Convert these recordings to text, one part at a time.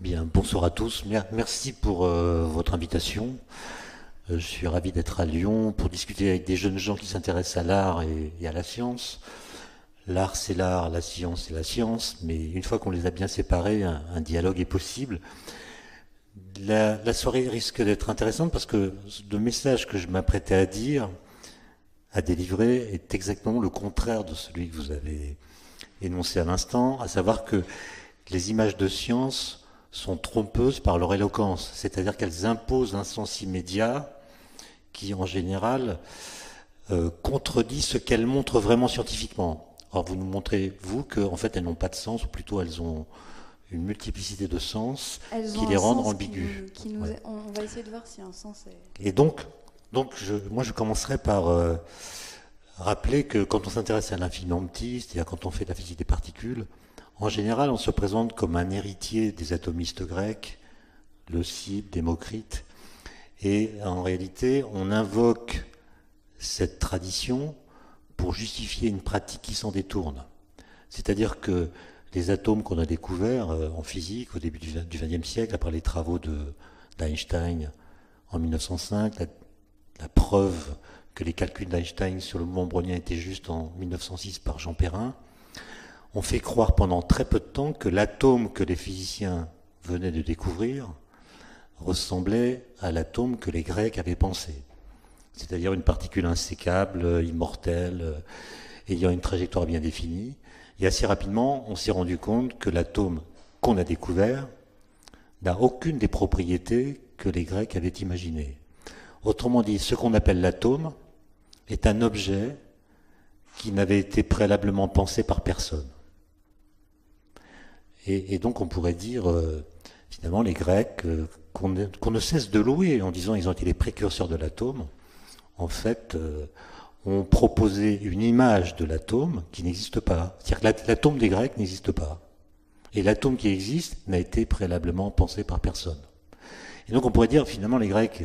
Bien, bonsoir à tous. Merci pour votre invitation. Je suis ravi d'être à Lyon pour discuter avec des jeunes gens qui s'intéressent à l'art et à la science. L'art, c'est l'art, la science, c'est la science, mais une fois qu'on les a bien séparés, un dialogue est possible. La soirée risque d'être intéressante parce que le message que je m'apprêtais à dire, à délivrer, est exactement le contraire de celui que vous avez énoncé à l'instant, à savoir que les images de science sont trompeuses par leur éloquence, c'est-à-dire qu'elles imposent un sens immédiat qui, en général, contredit ce qu'elles montrent vraiment scientifiquement. Or, vous nous montrez, vous, qu'en fait, elles n'ont pas de sens, ou plutôt elles ont une multiplicité de sens qui les rendent ambiguës. Ouais. On va essayer de voir si un sens est... Et donc moi, je commencerai par rappeler que quand on s'intéresse à l'infiniment petit, c'est-à-dire quand on fait de la physique des particules, en général, on se présente comme un héritier des atomistes grecs, Leucippe, Démocrite, et en réalité, on invoque cette tradition pour justifier une pratique qui s'en détourne. C'est-à-dire que les atomes qu'on a découverts en physique au début du XXe siècle, après les travaux d'Einstein en 1905, la preuve que les calculs d'Einstein sur le mouvement brownien étaient justes en 1906 par Jean Perrin, on fait croire pendant très peu de temps que l'atome que les physiciens venaient de découvrir ressemblait à l'atome que les Grecs avaient pensé. C'est-à-dire une particule insécable, immortelle, ayant une trajectoire bien définie. Et assez rapidement, on s'est rendu compte que l'atome qu'on a découvert n'a aucune des propriétés que les Grecs avaient imaginées. Autrement dit, ce qu'on appelle l'atome est un objet qui n'avait été préalablement pensé par personne. Et donc on pourrait dire, finalement, les Grecs, qu'on ne cesse de louer en disant qu'ils ont été les précurseurs de l'atome, en fait, ont proposé une image de l'atome qui n'existe pas. C'est-à-dire que l'atome des Grecs n'existe pas. Et l'atome qui existe n'a été préalablement pensé par personne. Et donc on pourrait dire, finalement, les Grecs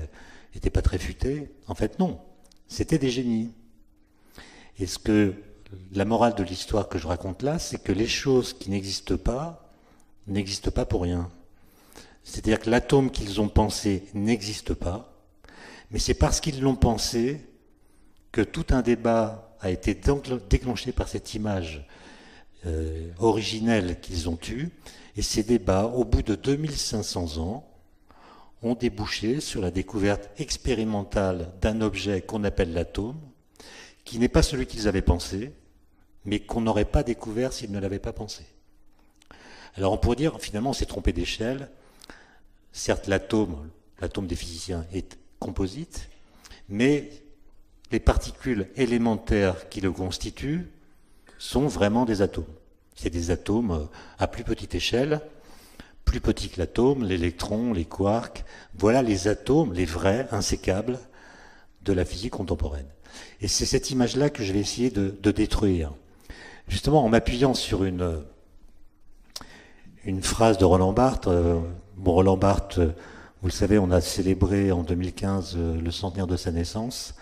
n'étaient pas très futés. En fait, non. C'était des génies. Et la morale de l'histoire que je raconte là, c'est que les choses qui n'existent pas pour rien. C'est-à-dire que l'atome qu'ils ont pensé n'existe pas, mais c'est parce qu'ils l'ont pensé que tout un débat a été déclenché par cette image originelle qu'ils ont eue, et ces débats, au bout de 2500 ans, ont débouché sur la découverte expérimentale d'un objet qu'on appelle l'atome, qui n'est pas celui qu'ils avaient pensé, mais qu'on n'aurait pas découvert s'ils ne l'avaient pas pensé. Alors on pourrait dire, finalement, on s'est trompé d'échelle. Certes, l'atome des physiciens est composite, mais les particules élémentaires qui le constituent sont vraiment des atomes. C'est des atomes à plus petite échelle, plus petits que l'atome, l'électron, les quarks. Voilà les atomes, les vrais, insécables, de la physique contemporaine. Et c'est cette image-là que je vais essayer de détruire. Justement, en m'appuyant sur une phrase de Roland Barthes. Roland Barthes, vous le savez, on a célébré en 2015 le centenaire de sa naissance.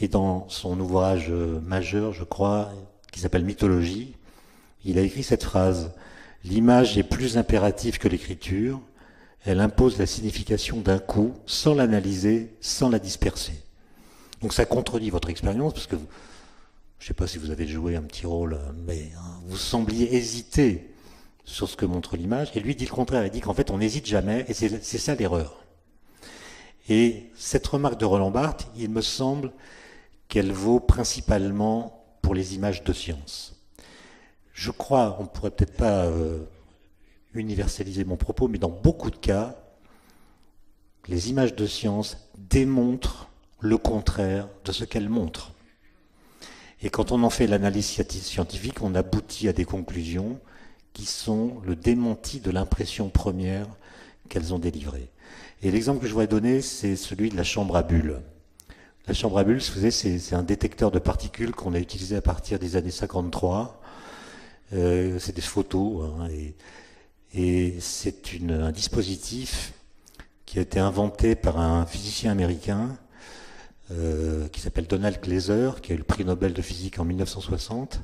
Et dans son ouvrage majeur, je crois, qui s'appelle Mythologie, il a écrit cette phrase: « L'image est plus impérative que l'écriture. Elle impose la signification d'un coup, sans l'analyser, sans la disperser. » Donc ça contredit votre expérience, parce que je ne sais pas si vous avez joué un petit rôle, mais vous sembliez hésiter sur ce que montre l'image, et lui dit le contraire, il dit qu'en fait on n'hésite jamais, et c'est ça l'erreur. Et cette remarque de Roland Barthes, il me semble qu'elle vaut principalement pour les images de science. Je crois, on ne pourrait peut-être pas universaliser mon propos, mais dans beaucoup de cas, les images de science démontrent le contraire de ce qu'elles montrent. Et quand on en fait l'analyse scientifique, on aboutit à des conclusions qui sont le démenti de l'impression première qu'elles ont délivrée. Et l'exemple que je voudrais donner, c'est celui de la chambre à bulles. La chambre à bulles, vous savez, c'est un détecteur de particules qu'on a utilisé à partir des années 53. C'est des photos, et c'est un dispositif qui a été inventé par un physicien américain qui s'appelle Donald Glaser, qui a eu le prix Nobel de physique en 1960.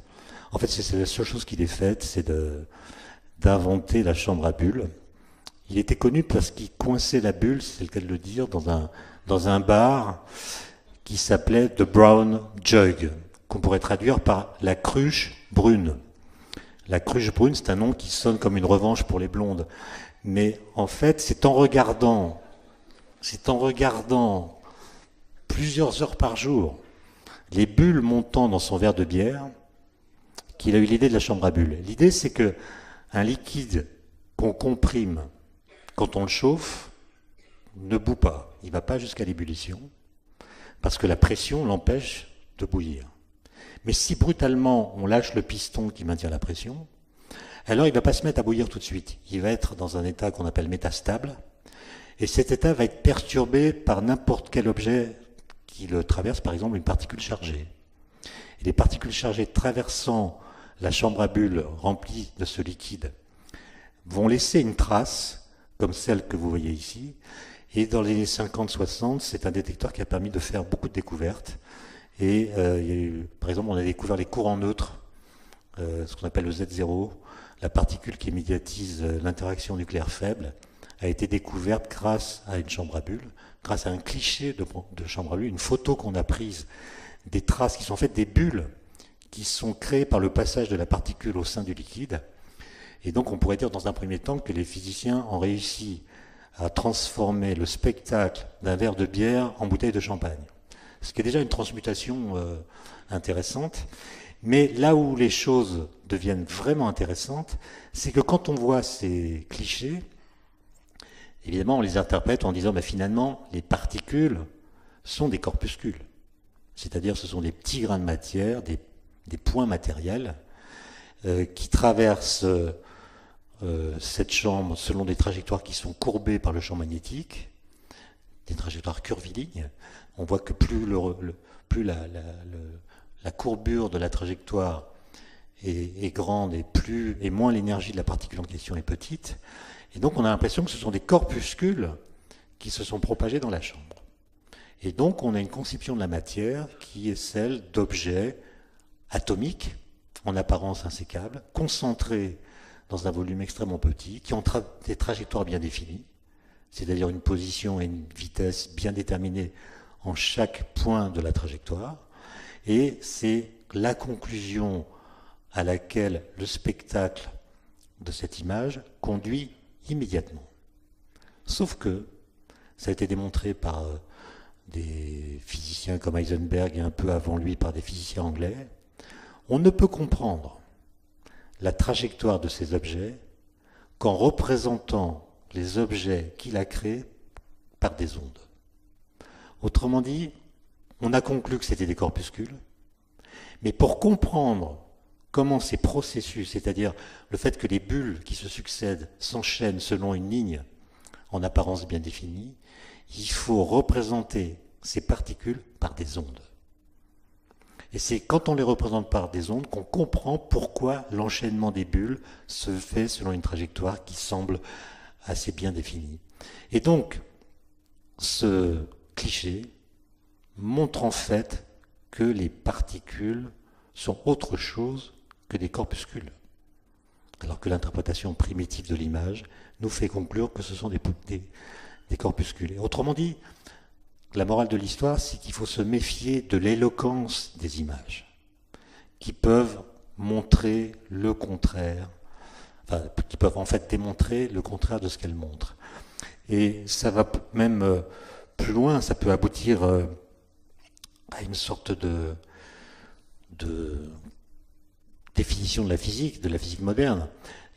En fait, c'est la seule chose qu'il ait faite, c'est d'inventer la chambre à bulles. Il était connu parce qu'il coinçait la bulle, c'est le cas de le dire, dans un bar qui s'appelait The Brown Jug, qu'on pourrait traduire par la cruche brune. La cruche brune, c'est un nom qui sonne comme une revanche pour les blondes. Mais en fait, c'est en regardant plusieurs heures par jour les bulles montant dans son verre de bière qu'il a eu l'idée de la chambre à bulles. L'idée, c'est que un liquide qu'on comprime quand on le chauffe ne bout pas. Il ne va pas jusqu'à l'ébullition parce que la pression l'empêche de bouillir. Mais si brutalement on lâche le piston qui maintient la pression, alors il ne va pas se mettre à bouillir tout de suite. Il va être dans un état qu'on appelle métastable. Et cet état va être perturbé par n'importe quel objet qui le traverse, par exemple une particule chargée. Et les particules chargées traversant la chambre à bulles remplie de ce liquide vont laisser une trace, comme celle que vous voyez ici. Et dans les années 50-60, c'est un détecteur qui a permis de faire beaucoup de découvertes. Et il y a eu, par exemple, on a découvert les courants neutres, ce qu'on appelle le Z0, la particule qui médiatise l'interaction nucléaire faible, a été découverte grâce à une chambre à bulles, grâce à un cliché de chambre à bulles, une photo qu'on a prise des traces qui sont faites des bulles qui sont créées par le passage de la particule au sein du liquide. Et donc on pourrait dire dans un premier temps que les physiciens ont réussi à transformer le spectacle d'un verre de bière en bouteille de champagne. Ce qui est déjà une transmutation intéressante. Mais là où les choses deviennent vraiment intéressantes, c'est que quand on voit ces clichés, évidemment on les interprète en disant finalement les particules sont des corpuscules. C'est-à-dire ce sont des petits grains de matière, des points matériels qui traversent cette chambre selon des trajectoires qui sont courbées par le champ magnétique, des trajectoires curvilignes. On voit que plus la courbure de la trajectoire est grande et moins l'énergie de la particule en question est petite. Et donc on a l'impression que ce sont des corpuscules qui se sont propagés dans la chambre. Et donc on a une conception de la matière qui est celle d'objets atomiques, en apparence insécables, concentrés dans un volume extrêmement petit, qui ont des trajectoires bien définies, c'est-à-dire une position et une vitesse bien déterminées en chaque point de la trajectoire. Et c'est la conclusion à laquelle le spectacle de cette image conduit immédiatement. Sauf que ça a été démontré par des physiciens comme Heisenberg et un peu avant lui par des physiciens anglais. On ne peut comprendre la trajectoire de ces objets qu'en représentant les objets qu'il a créés par des ondes. Autrement dit, on a conclu que c'était des corpuscules, mais pour comprendre comment ces processus, c'est-à-dire le fait que les bulles qui se succèdent s'enchaînent selon une ligne en apparence bien définie, il faut représenter ces particules par des ondes. Et c'est quand on les représente par des ondes qu'on comprend pourquoi l'enchaînement des bulles se fait selon une trajectoire qui semble assez bien définie. Et donc, ce cliché montre en fait que les particules sont autre chose que des corpuscules, alors que l'interprétation primitive de l'image nous fait conclure que ce sont des corpuscules. Et autrement dit, la morale de l'histoire, c'est qu'il faut se méfier de l'éloquence des images, qui peuvent montrer le contraire, qui peuvent en fait démontrer le contraire de ce qu'elles montrent. Et ça va même plus loin, ça peut aboutir à une sorte de définition de la physique moderne.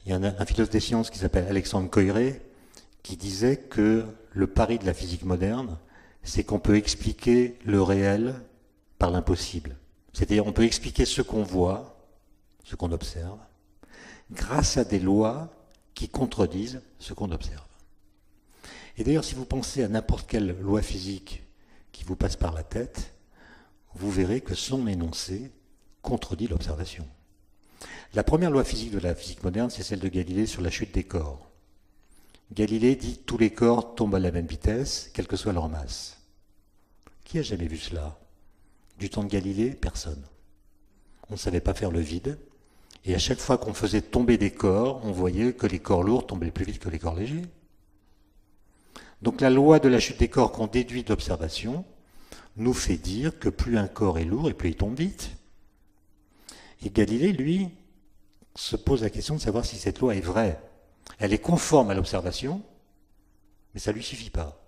Il y a un philosophe des sciences qui s'appelle Alexandre Koyré, qui disait que le pari de la physique moderne, c'est qu'on peut expliquer le réel par l'impossible. C'est-à-dire on peut expliquer ce qu'on voit, ce qu'on observe, grâce à des lois qui contredisent ce qu'on observe. Et d'ailleurs, si vous pensez à n'importe quelle loi physique qui vous passe par la tête, vous verrez que son énoncé contredit l'observation. La première loi physique de la physique moderne, c'est celle de Galilée sur la chute des corps. Galilée dit « tous les corps tombent à la même vitesse, quelle que soit leur masse ». Qui a jamais vu cela? Du temps de Galilée, personne. On ne savait pas faire le vide, et à chaque fois qu'on faisait tomber des corps, on voyait que les corps lourds tombaient plus vite que les corps légers. Donc la loi de la chute des corps qu'on déduit d'observation nous fait dire que plus un corps est lourd et plus il tombe vite. Et Galilée, lui, se pose la question de savoir si cette loi est vraie. Elle est conforme à l'observation, mais ça ne lui suffit pas.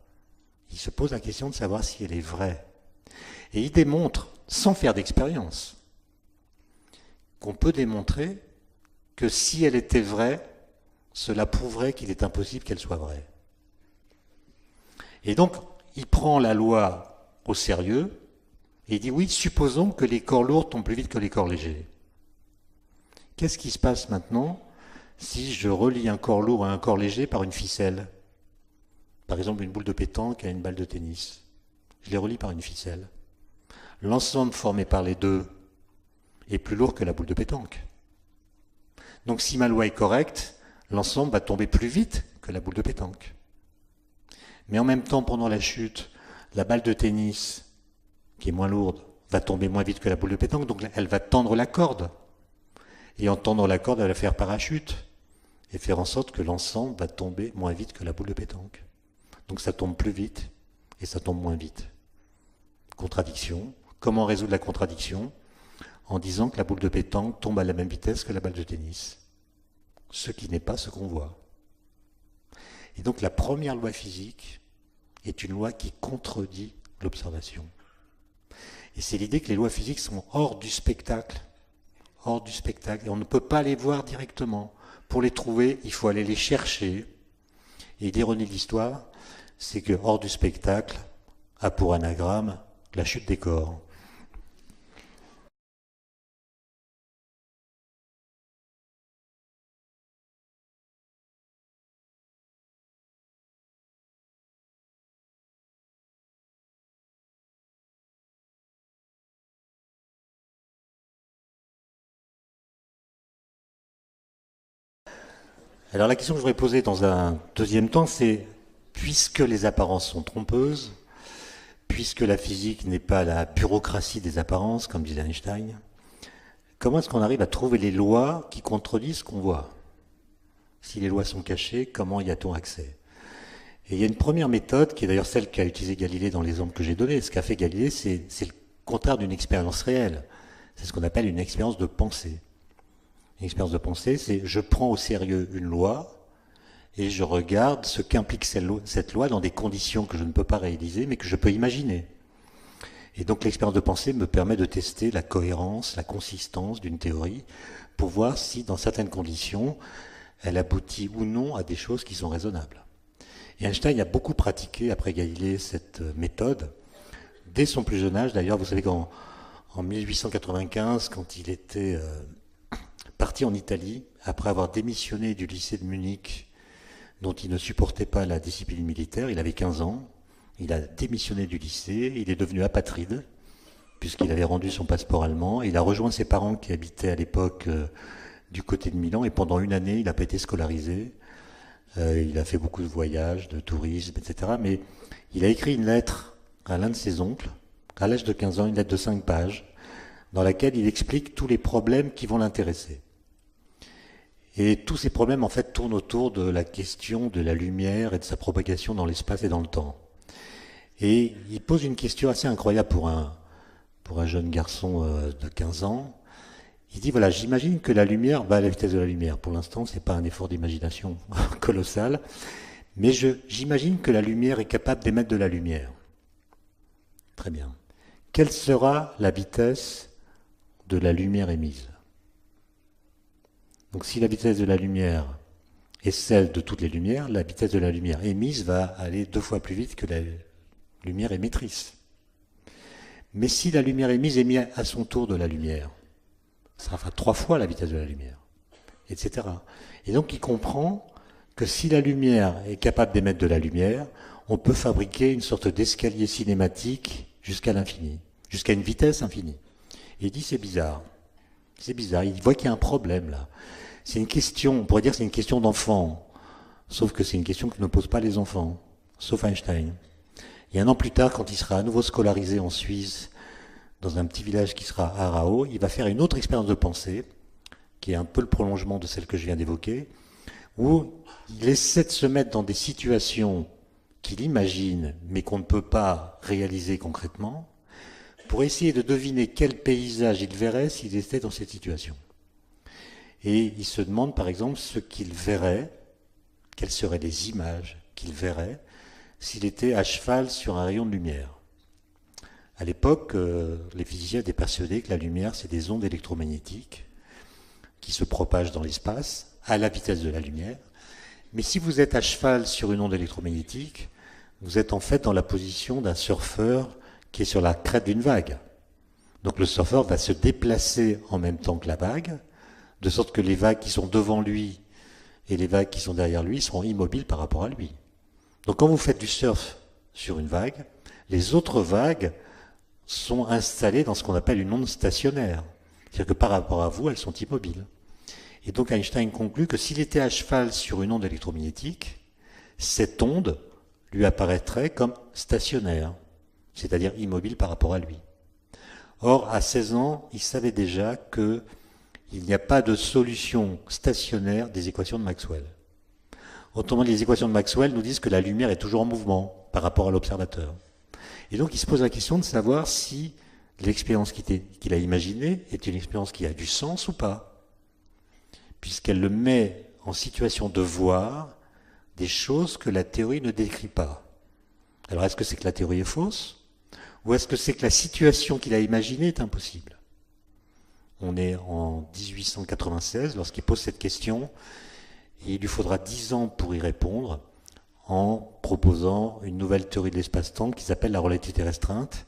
Il se pose la question de savoir si elle est vraie. Et il démontre, sans faire d'expérience, qu'on peut démontrer que si elle était vraie, cela prouverait qu'il est impossible qu'elle soit vraie. Et donc, il prend la loi au sérieux et il dit oui, supposons que les corps lourds tombent plus vite que les corps légers. Qu'est-ce qui se passe maintenant si je relie un corps lourd à un corps léger par une ficelle? Par exemple, une boule de pétanque à une balle de tennis. Je les relie par une ficelle. L'ensemble formé par les deux est plus lourd que la boule de pétanque. Donc si ma loi est correcte, l'ensemble va tomber plus vite que la boule de pétanque. Mais en même temps, pendant la chute, la balle de tennis, qui est moins lourde, va tomber moins vite que la boule de pétanque, donc elle va tendre la corde. Et en tendant la corde, elle va faire parachute et faire en sorte que l'ensemble va tomber moins vite que la boule de pétanque. Donc ça tombe plus vite et ça tombe moins vite. Contradiction. Comment résoudre la contradiction? En disant que la boule de pétanque tombe à la même vitesse que la balle de tennis. Ce qui n'est pas ce qu'on voit. Et donc la première loi physique est une loi qui contredit l'observation. Et c'est l'idée que les lois physiques sont hors du spectacle. Hors du spectacle. Et on ne peut pas les voir directement. Pour les trouver, il faut aller les chercher. Et l'ironie de l'histoire, c'est que hors du spectacle a pour anagramme la chute des corps. Alors la question que je voudrais poser dans un deuxième temps, c'est, puisque les apparences sont trompeuses, puisque la physique n'est pas la bureaucratie des apparences, comme disait Einstein, comment est-ce qu'on arrive à trouver les lois qui contredisent ce qu'on voit? Si les lois sont cachées, comment y a-t-on accès? Et il y a une première méthode, qui est d'ailleurs celle qu'a utilisée Galilée dans l'exemple que j'ai donné. Ce qu'a fait Galilée, c'est le contraire d'une expérience réelle. C'est ce qu'on appelle une expérience de pensée. Une expérience de pensée, c'est je prends au sérieux une loi et je regarde ce qu'implique cette loi dans des conditions que je ne peux pas réaliser, mais que je peux imaginer. Et donc l'expérience de pensée me permet de tester la cohérence, la consistance d'une théorie pour voir si, dans certaines conditions, elle aboutit ou non à des choses qui sont raisonnables. Et Einstein a beaucoup pratiqué, après Galilée, cette méthode. Dès son plus jeune âge, d'ailleurs, vous savez qu'en 1895, quand il était parti en Italie, après avoir démissionné du lycée de Munich, dont il ne supportait pas la discipline militaire, il avait 15 ans, il a démissionné du lycée, il est devenu apatride, puisqu'il avait rendu son passeport allemand, il a rejoint ses parents qui habitaient à l'époque du côté de Milan, et pendant une année, il n'a pas été scolarisé. Il a fait beaucoup de voyages, de tourisme, etc. Mais il a écrit une lettre à l'un de ses oncles, à l'âge de 15 ans, une lettre de 5 pages, dans laquelle il explique tous les problèmes qui vont l'intéresser. Et tous ces problèmes, en fait, tournent autour de la question de la lumière et de sa propagation dans l'espace et dans le temps. Et il pose une question assez incroyable pour un jeune garçon de 15 ans. Il dit, voilà, j'imagine que la lumière va à la vitesse de la lumière. Pour l'instant, ce n'est pas un effort d'imagination colossal, mais j'imagine que la lumière est capable d'émettre de la lumière. Très bien. Quelle sera la vitesse de la lumière émise? Donc si la vitesse de la lumière est celle de toutes les lumières, la vitesse de la lumière émise va aller 2 fois plus vite que la lumière émettrice. Mais si la lumière émise émet à son tour de la lumière, ça fera 3 fois la vitesse de la lumière, etc. Et donc il comprend que si la lumière est capable d'émettre de la lumière, on peut fabriquer une sorte d'escalier cinématique jusqu'à l'infini, jusqu'à une vitesse infinie. Et il dit c'est bizarre. C'est bizarre, il voit qu'il y a un problème là. C'est une question, on pourrait dire que c'est une question d'enfant, sauf que c'est une question que ne posent pas les enfants, sauf Einstein. Et 1 an plus tard, quand il sera à nouveau scolarisé en Suisse, dans un petit village qui sera Arao, il va faire une autre expérience de pensée, qui est un peu le prolongement de celle que je viens d'évoquer, où il essaie de se mettre dans des situations qu'il imagine, mais qu'on ne peut pas réaliser concrètement, pour essayer de deviner quel paysage il verrait s'il était dans cette situation. Et il se demande par exemple ce qu'il verrait, quelles seraient les images qu'il verrait s'il était à cheval sur un rayon de lumière. À l'époque, les physiciens étaient persuadés que la lumière, c'est des ondes électromagnétiques qui se propagent dans l'espace à la vitesse de la lumière. Mais si vous êtes à cheval sur une onde électromagnétique, vous êtes en fait dans la position d'un surfeur qui est sur la crête d'une vague. Donc le surfeur va se déplacer en même temps que la vague, de sorte que les vagues qui sont devant lui et les vagues qui sont derrière lui seront immobiles par rapport à lui. Donc quand vous faites du surf sur une vague, les autres vagues sont installées dans ce qu'on appelle une onde stationnaire. C'est-à-dire que par rapport à vous, elles sont immobiles. Et donc Einstein conclut que s'il était à cheval sur une onde électromagnétique, cette onde lui apparaîtrait comme stationnaire, c'est-à-dire immobile par rapport à lui. Or, à 16 ans, il savait déjà qu'il n'y a pas de solution stationnaire des équations de Maxwell. Autrement dit, les équations de Maxwell nous disent que la lumière est toujours en mouvement par rapport à l'observateur. Et donc il se pose la question de savoir si l'expérience qu'il a imaginée est une expérience qui a du sens ou pas, puisqu'elle le met en situation de voir des choses que la théorie ne décrit pas. Alors est-ce que c'est que la théorie est fausse, ou est-ce que c'est que la situation qu'il a imaginée est impossible? On est en 1896 lorsqu'il pose cette question, et il lui faudra 10 ans pour y répondre, en proposant une nouvelle théorie de l'espace-temps qui s'appelle la relativité restreinte,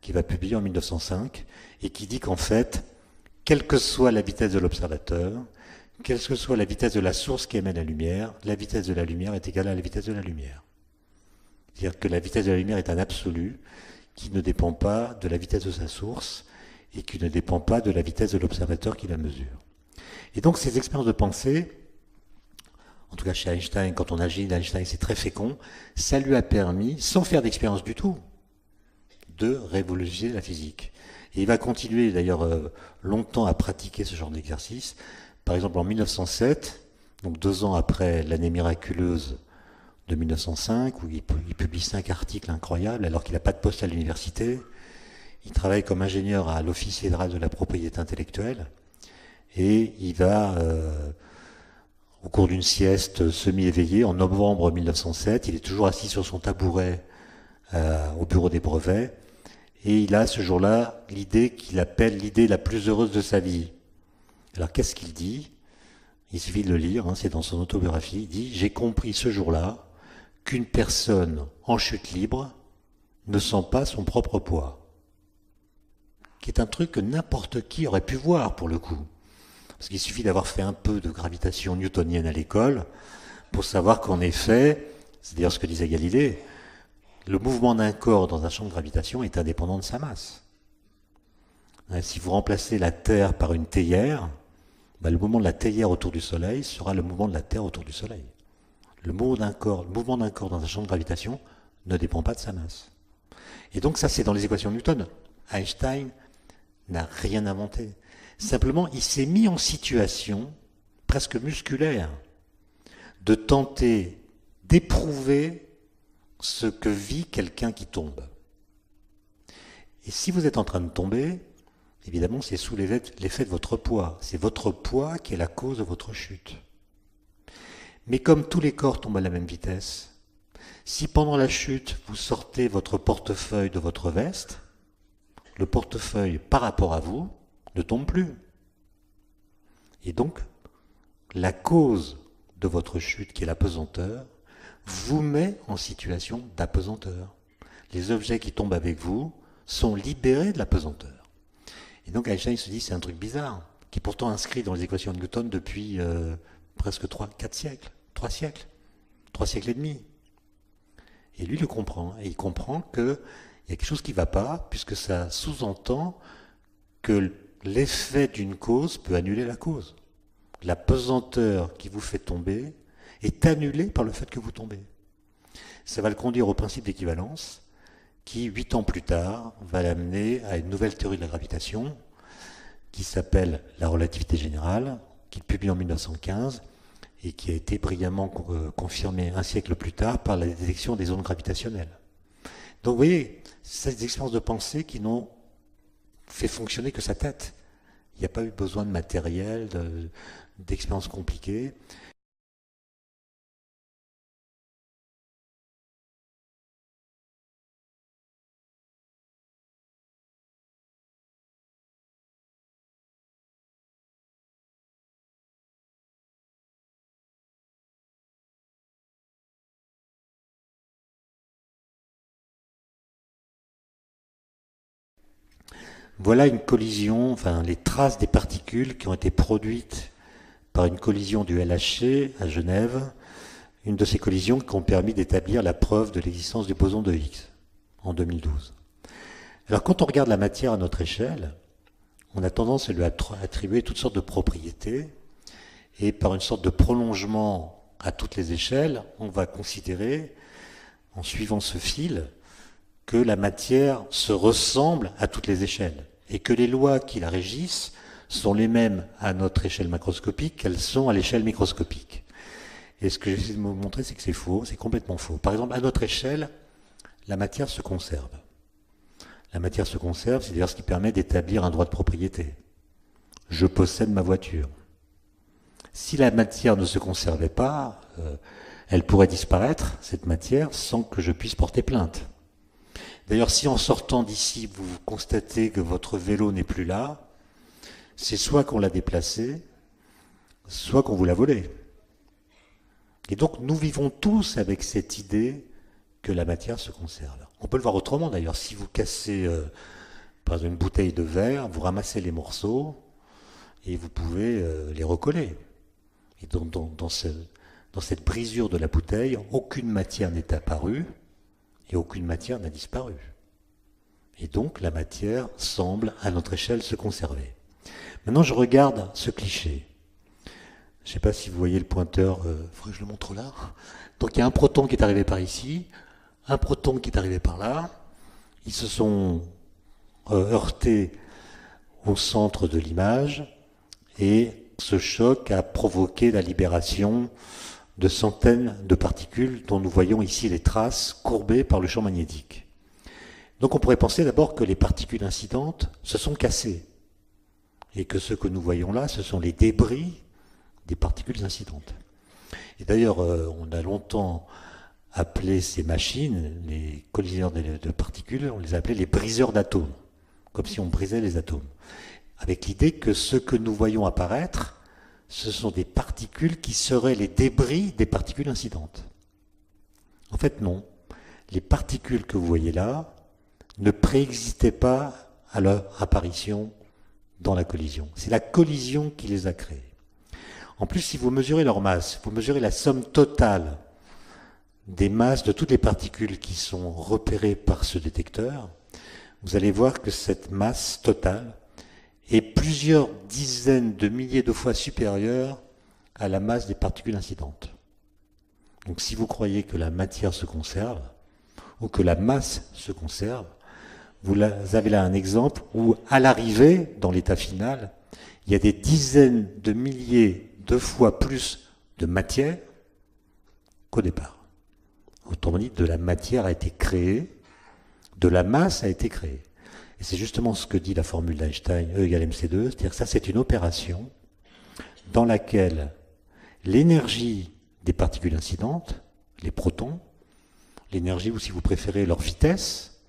qui va publier en 1905, et qui dit qu'en fait, quelle que soit la vitesse de l'observateur, quelle que soit la vitesse de la source qui émet la lumière est égale à la vitesse de la lumière. C'est-à-dire que la vitesse de la lumière est un absolu qui ne dépend pas de la vitesse de sa source et qui ne dépend pas de la vitesse de l'observateur qui la mesure. Et donc ces expériences de pensée, en tout cas chez Einstein, quand on agit d'Einstein, c'est très fécond, ça lui a permis, sans faire d'expérience du tout, de révolutionner la physique. Et il va continuer d'ailleurs longtemps à pratiquer ce genre d'exercice. Par exemple en 1907, donc 2 ans après l'année miraculeuse de 1905, où il publie 5 articles incroyables alors qu'il n'a pas de poste à l'université, il travaille comme ingénieur à l'Office fédéral de la propriété intellectuelle, et il va... au cours d'une sieste semi-éveillée, en novembre 1907, il est toujours assis sur son tabouret au bureau des brevets, et il a ce jour-là l'idée qu'il appelle l'idée la plus heureuse de sa vie. Alors qu'est-ce qu'il dit? Il suffit de le lire, c'est dans son autobiographie, il dit « J'ai compris ce jour-là qu'une personne en chute libre ne sent pas son propre poids. » Qui est un truc que n'importe qui aurait pu voir pour le coup. Parce qu'il suffit d'avoir fait un peu de gravitation newtonienne à l'école pour savoir qu'en effet, c'est d'ailleurs ce que disait Galilée, le mouvement d'un corps dans un champ de gravitation est indépendant de sa masse. Si vous remplacez la Terre par une théière, le mouvement de la théière autour du Soleil sera le mouvement de la Terre autour du Soleil. Le mouvement d'un corps dans un champ de gravitation ne dépend pas de sa masse. Et donc ça, c'est dans les équations de Newton. Einstein n'a rien inventé. Simplement, il s'est mis en situation presque musculaire de tenter d'éprouver ce que vit quelqu'un qui tombe. Et si vous êtes en train de tomber, évidemment, c'est sous l'effet de votre poids. C'est votre poids qui est la cause de votre chute. Mais comme tous les corps tombent à la même vitesse, si pendant la chute, vous sortez votre portefeuille de votre veste, le portefeuille, par rapport à vous, ne tombe plus. Et donc, la cause de votre chute, qui est la pesanteur, vous met en situation d'apesanteur. Les objets qui tombent avec vous sont libérés de la pesanteur. Et donc Einstein se dit, c'est un truc bizarre, qui est pourtant inscrit dans les équations de Newton depuis presque 3 siècles et demi. Et lui le comprend, et il comprend qu'il y a quelque chose qui ne va pas, puisque ça sous-entend que l'effet d'une cause peut annuler la cause. La pesanteur qui vous fait tomber est annulée par le fait que vous tombez. Ça va le conduire au principe d'équivalence, qui, 8 ans plus tard, va l'amener à une nouvelle théorie de la gravitation, qui s'appelle la relativité générale, qu'il publie en 1915, et qui a été brillamment confirmé un siècle plus tard par la détection des ondes gravitationnelles. Donc vous voyez, c'est des expériences de pensée qui n'ont fait fonctionner que sa tête. Il n'y a pas eu besoin de matériel, d'expériences compliquées. Voilà une collision, enfin les traces des particules qui ont été produites par une collision du LHC à Genève, une de ces collisions qui ont permis d'établir la preuve de l'existence du boson de Higgs en 2012. Alors quand on regarde la matière à notre échelle, on a tendance à lui attribuer toutes sortes de propriétés, et par une sorte de prolongement à toutes les échelles, on va considérer, en suivant ce fil, que la matière se ressemble à toutes les échelles et que les lois qui la régissent sont les mêmes à notre échelle macroscopique qu'elles sont à l'échelle microscopique. Et ce que j'essaie de vous montrer, c'est que c'est faux, c'est complètement faux. Par exemple, à notre échelle, la matière se conserve. La matière se conserve, c'est d'ailleurs ce qui permet d'établir un droit de propriété. Je possède ma voiture. Si la matière ne se conservait pas, elle pourrait disparaître, cette matière, sans que je puisse porter plainte. D'ailleurs, si en sortant d'ici, vous constatez que votre vélo n'est plus là, c'est soit qu'on l'a déplacé, soit qu'on vous l'a volé. Et donc, nous vivons tous avec cette idée que la matière se conserve. On peut le voir autrement d'ailleurs. Si vous cassez par exemple, une bouteille de verre, vous ramassez les morceaux et vous pouvez les recoller. Et donc, dans cette brisure de la bouteille, aucune matière n'est apparue et aucune matière n'a disparu. Et donc, la matière semble, à notre échelle, se conserver. Maintenant, je regarde ce cliché. Je ne sais pas si vous voyez le pointeur, faudrait que je le montre là. Donc, il y a un proton qui est arrivé par ici, un proton qui est arrivé par là. Ils se sont heurtés au centre de l'image et ce choc a provoqué la libération de centaines de particules dont nous voyons ici les traces courbées par le champ magnétique. Donc on pourrait penser d'abord que les particules incidentes se sont cassées et que ce que nous voyons là, ce sont les débris des particules incidentes. Et d'ailleurs, on a longtemps appelé ces machines, les collisionneurs de particules, on les appelait les briseurs d'atomes, comme si on brisait les atomes, avec l'idée que ce que nous voyons apparaître, ce sont des particules qui seraient les débris des particules incidentes. En fait, non. Les particules que vous voyez là ne préexistaient pas à leur apparition dans la collision. C'est la collision qui les a créées. En plus, si vous mesurez leur masse, vous mesurez la somme totale des masses de toutes les particules qui sont repérées par ce détecteur, vous allez voir que cette masse totale est plusieurs dizaines de milliers de fois supérieure à la masse des particules incidentes. Donc si vous croyez que la matière se conserve, ou que la masse se conserve, vous avez là un exemple où, à l'arrivée, dans l'état final, il y a des dizaines de milliers de fois plus de matière qu'au départ. Autrement dit, de la matière a été créée, de la masse a été créée. Et c'est justement ce que dit la formule d'Einstein, E égale mc2, c'est-à-dire que ça c'est une opération dans laquelle l'énergie des particules incidentes, les protons, l'énergie ou si vous préférez leur vitesse,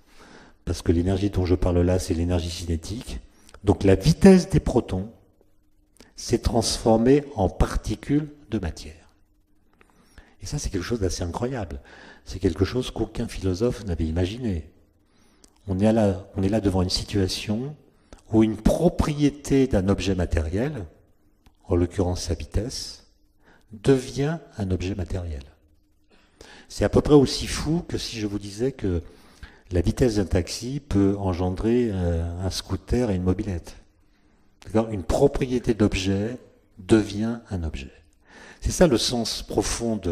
parce que l'énergie dont je parle là c'est l'énergie cinétique, donc la vitesse des protons s'est transformée en particules de matière. Et ça c'est quelque chose d'assez incroyable, c'est quelque chose qu'aucun philosophe n'avait imaginé. On est là devant une situation où une propriété d'un objet matériel, en l'occurrence sa vitesse, devient un objet matériel. C'est à peu près aussi fou que si je vous disais que la vitesse d'un taxi peut engendrer un scooter et une mobilette. D'accord ? Une propriété d'objet devient un objet. C'est ça le sens profond de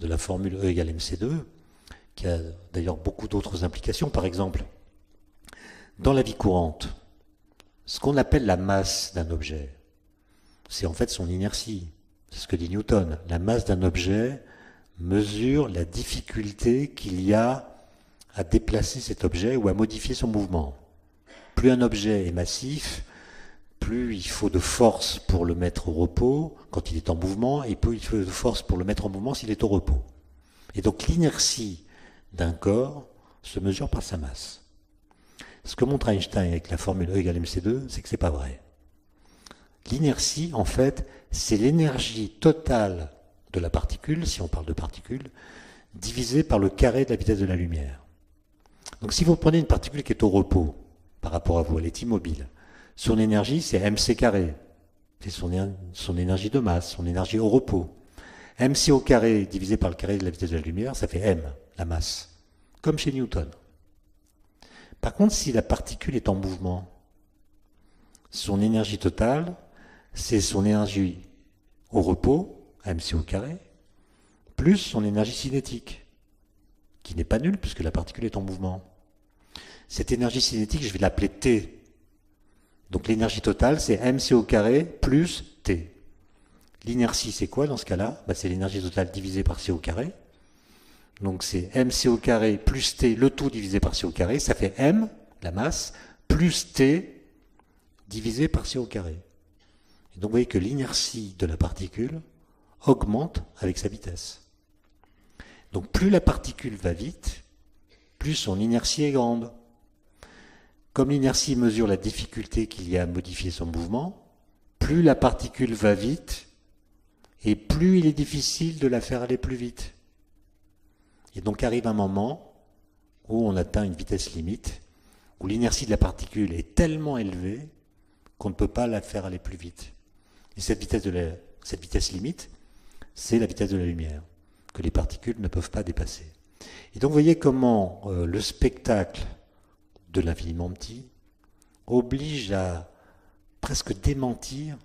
la formule E égale mc2, qui a d'ailleurs beaucoup d'autres implications. Par exemple, dans la vie courante, ce qu'on appelle la masse d'un objet, c'est en fait son inertie, C'est ce que dit Newton. La masse d'un objet mesure la difficulté qu'il y a à déplacer cet objet ou à modifier son mouvement. Plus un objet est massif, plus il faut de force pour le mettre au repos quand il est en mouvement, et plus il faut de force pour le mettre en mouvement s'il est au repos. Et donc l'inertie d'un corps se mesure par sa masse. Ce que montre Einstein avec la formule E égale mc2, c'est que c'est pas vrai. L'inertie, en fait, c'est l'énergie totale de la particule, si on parle de particule, divisée par le carré de la vitesse de la lumière. Donc si vous prenez une particule qui est au repos, par rapport à vous, elle est immobile, son énergie c'est mc carré, c'est son énergie de masse, son énergie au repos. mc au carré divisé par le carré de la vitesse de la lumière, ça fait m, la masse, comme chez Newton. Par contre, si la particule est en mouvement, son énergie totale, c'est son énergie au repos, mc au carré, plus son énergie cinétique, qui n'est pas nulle puisque la particule est en mouvement. Cette énergie cinétique, je vais l'appeler T. Donc l'énergie totale, c'est mc au carré plus T. L'inertie, c'est quoi dans ce cas-là? C'est l'énergie totale divisée par c au carré. Donc c'est mc au carré plus T, le tout divisé par c au carré, ça fait m, la masse, plus T divisé par c au carré. Et donc vous voyez que l'inertie de la particule augmente avec sa vitesse. Donc plus la particule va vite, plus son inertie est grande. Comme l'inertie mesure la difficulté qu'il y a à modifier son mouvement, plus la particule va vite, et plus il est difficile de la faire aller plus vite. Et donc arrive un moment où on atteint une vitesse limite, où l'inertie de la particule est tellement élevée qu'on ne peut pas la faire aller plus vite. Et cette vitesse limite, c'est la vitesse de la lumière, que les particules ne peuvent pas dépasser. Et donc vous voyez comment le spectacle de l'infiniment petit oblige à presque démentir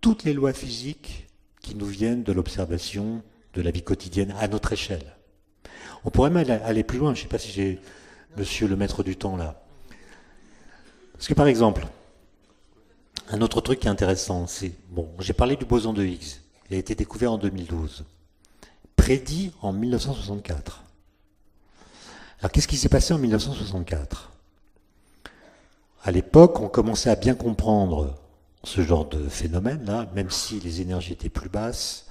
toutes les lois physiques qui nous viennent de l'observation de la vie quotidienne à notre échelle. On pourrait même aller plus loin, je ne sais pas si j'ai monsieur le maître du temps là. Parce que par exemple, un autre truc qui est intéressant, c'est, j'ai parlé du boson de Higgs, il a été découvert en 2012, prédit en 1964. Alors qu'est-ce qui s'est passé en 1964 ? À l'époque, on commençait à bien comprendre ce genre de phénomène-là, même si les énergies étaient plus basses,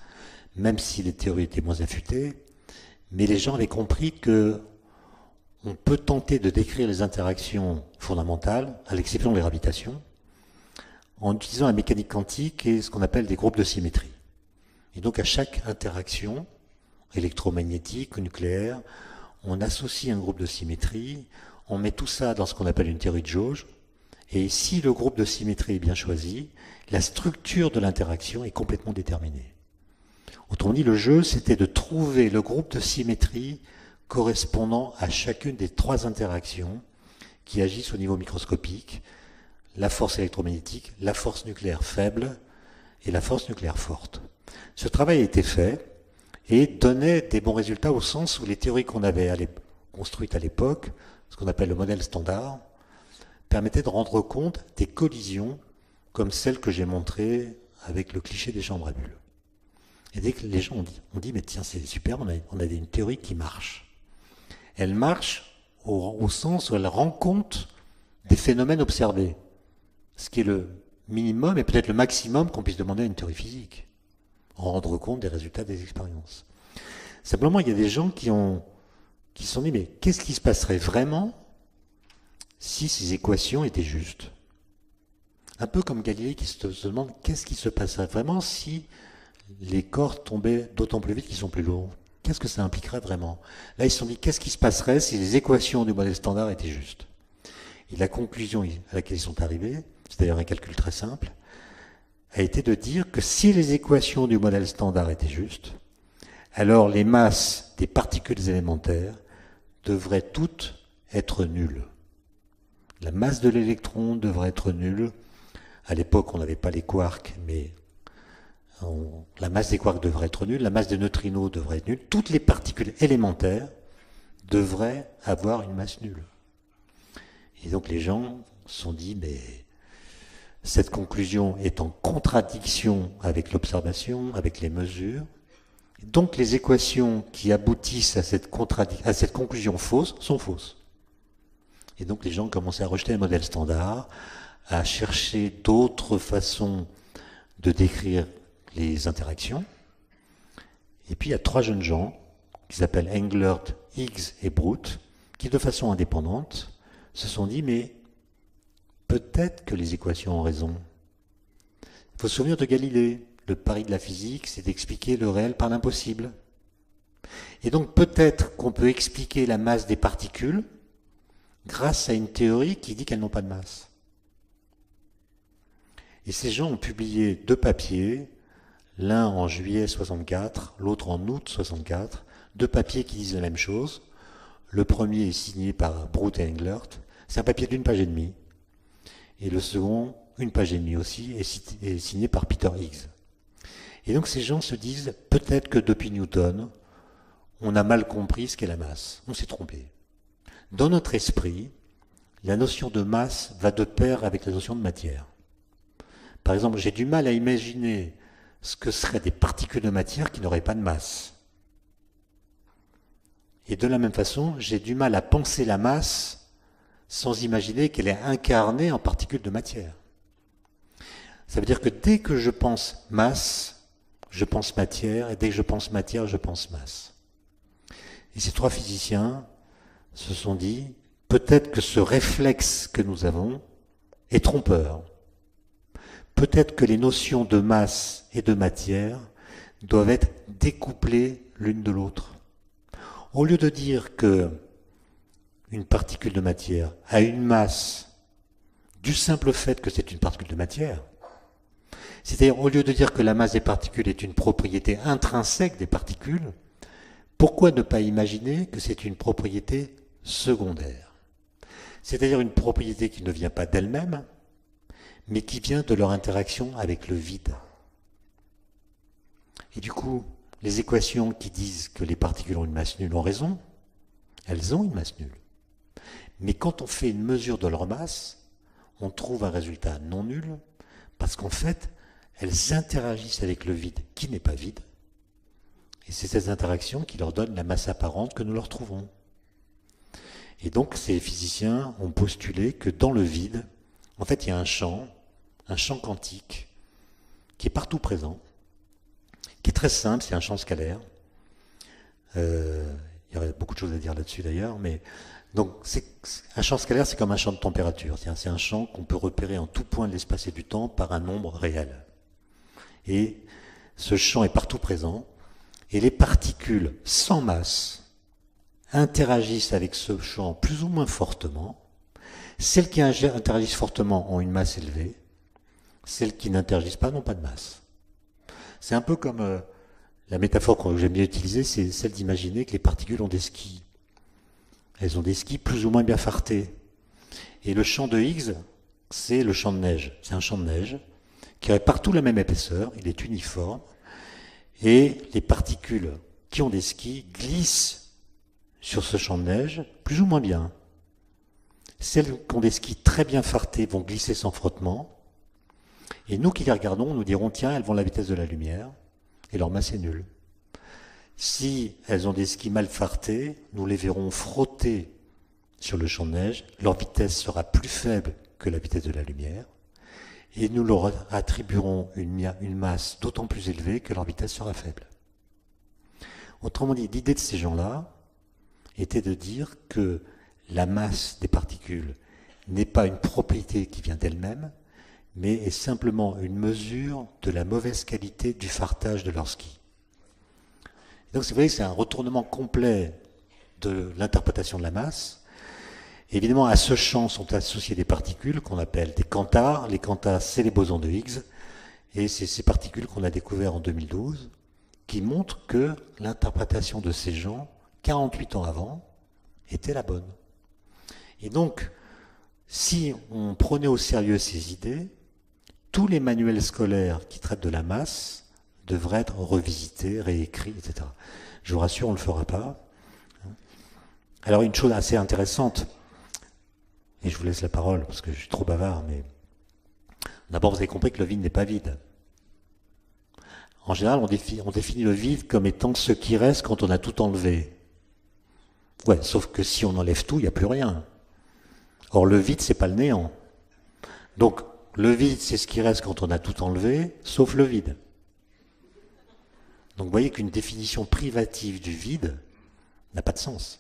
même si les théories étaient moins affûtées, mais les gens avaient compris que on peut tenter de décrire les interactions fondamentales, à l'exception des gravitations, en utilisant la mécanique quantique et ce qu'on appelle des groupes de symétrie. Et donc à chaque interaction électromagnétique ou nucléaire, on associe un groupe de symétrie, on met tout ça dans ce qu'on appelle une théorie de jauge, et si le groupe de symétrie est bien choisi, la structure de l'interaction est complètement déterminée. Autrement dit, le jeu, c'était de trouver le groupe de symétrie correspondant à chacune des trois interactions qui agissent au niveau microscopique, la force électromagnétique, la force nucléaire faible et la force nucléaire forte. Ce travail a été fait et donnait des bons résultats au sens où les théories qu'on avait construites à l'époque, ce qu'on appelle le modèle standard, permettaient de rendre compte des collisions comme celles que j'ai montrées avec le cliché des chambres à bulles. Et dès que les gens ont dit mais tiens, c'est super, on a une théorie qui marche. Elle marche au sens où elle rend compte des phénomènes observés, ce qui est le minimum et peut-être le maximum qu'on puisse demander à une théorie physique, rendre compte des résultats des expériences. Simplement, il y a des gens qui se sont dit mais qu'est-ce qui se passerait vraiment si ces équations étaient justes? Un peu comme Galilée qui se demande qu'est-ce qui se passerait vraiment si les corps tombaient d'autant plus vite qu'ils sont plus lourds. Qu'est-ce que ça impliquerait vraiment? Là, ils se sont dit qu'est-ce qui se passerait si les équations du modèle standard étaient justes? Et la conclusion à laquelle ils sont arrivés, c'est d'ailleurs un calcul très simple, a été de dire que si les équations du modèle standard étaient justes, alors les masses des particules élémentaires devraient toutes être nulles. La masse de l'électron devrait être nulle. À l'époque, on n'avait pas les quarks, mais la masse des quarks devrait être nulle, la masse des neutrinos devrait être nulle. Toutes les particules élémentaires devraient avoir une masse nulle. Et donc les gens se sont dit, mais Cette conclusion est en contradiction avec l'observation, avec les mesures. Donc les équations qui aboutissent à cette conclusion fausse sont fausses. Et donc les gens commençaient à rejeter les modèles standards, à chercher d'autres façons de décrire les interactions. Et puis il y a 3 jeunes gens, qui s'appellent Englert, Higgs et Brute, qui de façon indépendante se sont dit, mais peut-être que les équations ont raison. Il faut se souvenir de Galilée. Le pari de la physique, c'est d'expliquer le réel par l'impossible. Et donc peut-être qu'on peut expliquer la masse des particules grâce à une théorie qui dit qu'elles n'ont pas de masse. Et ces gens ont publié 2 papiers, l'un en juillet 64, l'autre en août 64, 2 papiers qui disent la même chose. Le premier est signé par Brute et Englert, c'est un papier d'1 page et demie. Et le second, 1 page et demie aussi, est signé par Peter Higgs. Et donc ces gens se disent, peut-être que depuis Newton, on a mal compris ce qu'est la masse. On s'est trompé. Dans notre esprit, la notion de masse va de pair avec la notion de matière. Par exemple, j'ai du mal à imaginer ce que seraient des particules de matière qui n'auraient pas de masse. Et de la même façon, j'ai du mal à penser la masse sans imaginer qu'elle est incarnée en particules de matière. Ça veut dire que dès que je pense masse, je pense matière, et dès que je pense matière, je pense masse. Et ces 3 physiciens se sont dit, peut-être que ce réflexe que nous avons est trompeur. Peut-être que les notions de masse et de matière doivent être découplées l'une de l'autre. Au lieu de dire que une particule de matière a une masse du simple fait que c'est une particule de matière, c'est-à-dire, au lieu de dire que la masse des particules est une propriété intrinsèque des particules, pourquoi ne pas imaginer que c'est une propriété secondaire? C'est-à-dire une propriété qui ne vient pas d'elle-même, mais qui vient de leur interaction avec le vide. Et du coup, les équations qui disent que les particules ont une masse nulle ont raison, elles ont une masse nulle. Mais quand on fait une mesure de leur masse, on trouve un résultat non nul, parce qu'en fait, elles interagissent avec le vide qui n'est pas vide, et c'est ces interactions qui leur donnent la masse apparente que nous leur trouvons. Et donc ces physiciens ont postulé que dans le vide, en fait il y a un champ quantique, qui est partout présent, qui est très simple, c'est un champ scalaire. Il y aurait beaucoup de choses à dire là-dessus d'ailleurs, mais donc un champ scalaire, c'est comme un champ de température, c'est un champ qu'on peut repérer en tout point de l'espace et du temps par un nombre réel. Et ce champ est partout présent, et les particules sans masse interagissent avec ce champ plus ou moins fortement. Celles qui interagissent fortement ont une masse élevée, celles qui n'interagissent pas n'ont pas de masse. C'est un peu comme la métaphore que j'aime bien utiliser, c'est celle d'imaginer que les particules ont des skis. Elles ont des skis plus ou moins bien fartés. Et le champ de Higgs, c'est le champ de neige. C'est un champ de neige qui a partout la même épaisseur, il est uniforme, et les particules qui ont des skis glissent sur ce champ de neige plus ou moins bien. Celles qui ont des skis très bien fartés vont glisser sans frottement, et nous qui les regardons, nous dirons, tiens, elles vont à la vitesse de la lumière, et leur masse est nulle. Si elles ont des skis mal fartés, nous les verrons frotter sur le champ de neige, leur vitesse sera plus faible que la vitesse de la lumière, et nous leur attribuerons une masse d'autant plus élevée que leur vitesse sera faible. Autrement dit, l'idée de ces gens-là était de dire que la masse des particules n'est pas une propriété qui vient d'elle-même, mais est simplement une mesure de la mauvaise qualité du fartage de leur ski. Donc vous voyez, c'est un retournement complet de l'interprétation de la masse. Évidemment, à ce champ sont associées des particules qu'on appelle des quantars. Les quantars, c'est les bosons de Higgs. Et c'est ces particules qu'on a découvertes en 2012 qui montrent que l'interprétation de ces gens, 48 ans avant, était la bonne. Et donc, si on prenait au sérieux ces idées, tous les manuels scolaires qui traitent de la masse devraient être revisités, réécrits, etc. Je vous rassure, on ne le fera pas. Alors, une chose assez intéressante, et je vous laisse la parole parce que je suis trop bavard, mais D'abord, vous avez compris que le vide n'est pas vide. En général, on définit le vide comme étant ce qui reste quand on a tout enlevé. Ouais, sauf que si on enlève tout, il n'y a plus rien. Or, le vide, c'est pas le néant. Donc, le vide, c'est ce qui reste quand on a tout enlevé, sauf le vide. Donc, vous voyez qu'une définition privative du vide n'a pas de sens.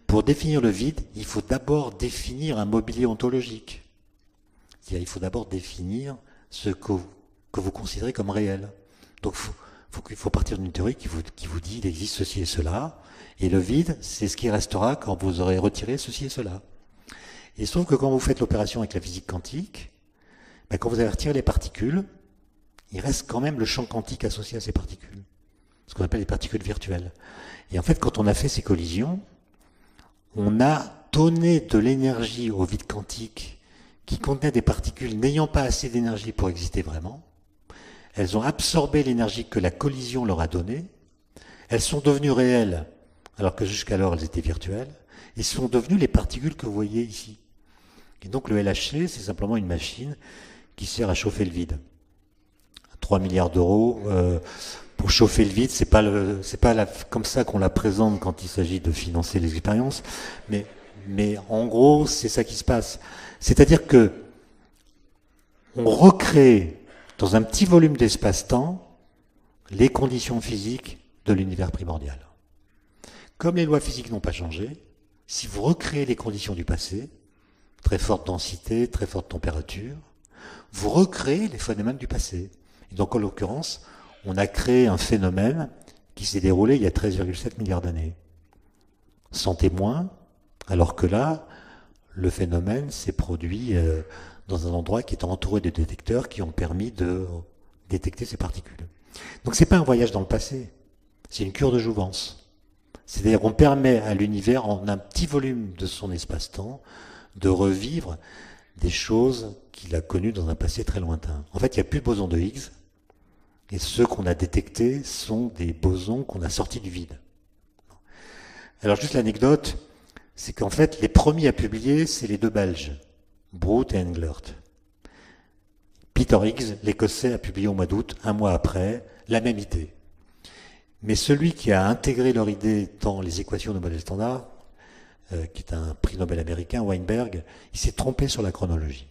Pour définir le vide, il faut d'abord définir un mobilier ontologique. C'est-à-dire, il faut d'abord définir ce que vous considérez comme réel. Donc, il faut partir d'une théorie qui vous dit il existe ceci et cela, et le vide, c'est ce qui restera quand vous aurez retiré ceci et cela. Et il se trouve que quand vous faites l'opération avec la physique quantique, ben, quand vous avez retiré les particules, il reste quand même le champ quantique associé à ces particules, ce qu'on appelle les particules virtuelles. Et en fait, quand on a fait ces collisions, on a donné de l'énergie au vide quantique qui contenait des particules n'ayant pas assez d'énergie pour exister vraiment. Elles ont absorbé l'énergie que la collision leur a donnée. Elles sont devenues réelles, alors que jusqu'alors elles étaient virtuelles. Et sont devenues les particules que vous voyez ici. Et donc le LHC, c'est simplement une machine qui sert à chauffer le vide. 3 milliards d'euros pour chauffer le vide, c'est pas comme ça qu'on la présente quand il s'agit de financer les expériences, mais en gros, c'est ça qui se passe. C'est-à-dire que on recrée dans un petit volume d'espace-temps les conditions physiques de l'univers primordial. Comme les lois physiques n'ont pas changé, si vous recréez les conditions du passé, très forte densité, très forte température, vous recréez les phénomènes du passé. Et donc en l'occurrence, on a créé un phénomène qui s'est déroulé il y a 13,7 milliards d'années. Sans témoin, alors que là, le phénomène s'est produit dans un endroit qui est entouré de détecteurs qui ont permis de détecter ces particules. Donc c'est pas un voyage dans le passé, c'est une cure de jouvence. C'est-à-dire qu'on permet à l'univers, en un petit volume de son espace-temps, de revivre des choses qu'il a connues dans un passé très lointain. En fait, il n'y a plus de bosons de Higgs, et ceux qu'on a détectés sont des bosons qu'on a sortis du vide. Alors juste l'anecdote, c'est qu'en fait, les premiers à publier, c'est les deux Belges, Brout et Englert. Peter Higgs, l'Écossais, a publié au mois d'août, un mois après, la même idée. Mais celui qui a intégré leur idée dans les équations de modèle standard, qui est un prix Nobel américain, Weinberg, il s'est trompé sur la chronologie.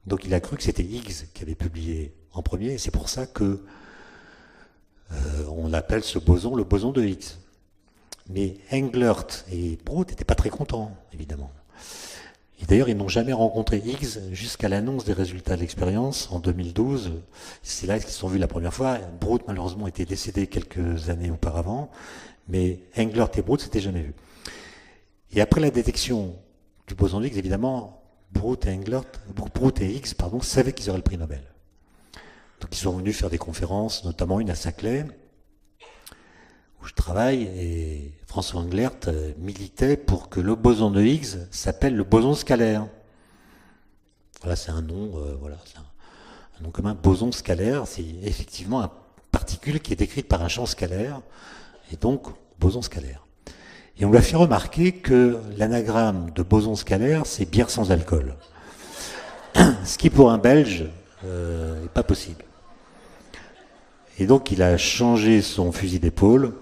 Donc il a cru que c'était Higgs qui avait publié en premier, et c'est pour ça que on appelle ce boson le boson de Higgs. Mais Englert et Brout n'étaient pas très contents, évidemment. Et d'ailleurs, ils n'ont jamais rencontré Higgs jusqu'à l'annonce des résultats de l'expérience en 2012. C'est là qu'ils se sont vus la première fois. Brout, malheureusement, était décédé quelques années auparavant, mais Englert et Brout s'étaient jamais vus. Et après la détection du boson de Higgs, évidemment, Brout et Higgs, savaient qu'ils auraient le prix Nobel. Donc ils sont venus faire des conférences, notamment une à Saclay, où je travaille, et François Englert militait pour que le boson de Higgs s'appelle le boson scalaire. Voilà, c'est un nom, c'est un nom commun, boson scalaire, c'est effectivement une particule qui est décrite par un champ scalaire, et donc boson scalaire. Et on lui a fait remarquer que l'anagramme de boson scalaire, c'est bière sans alcool. Ce qui pour un Belge n'est pas possible. Et donc il a changé son fusil d'épaule,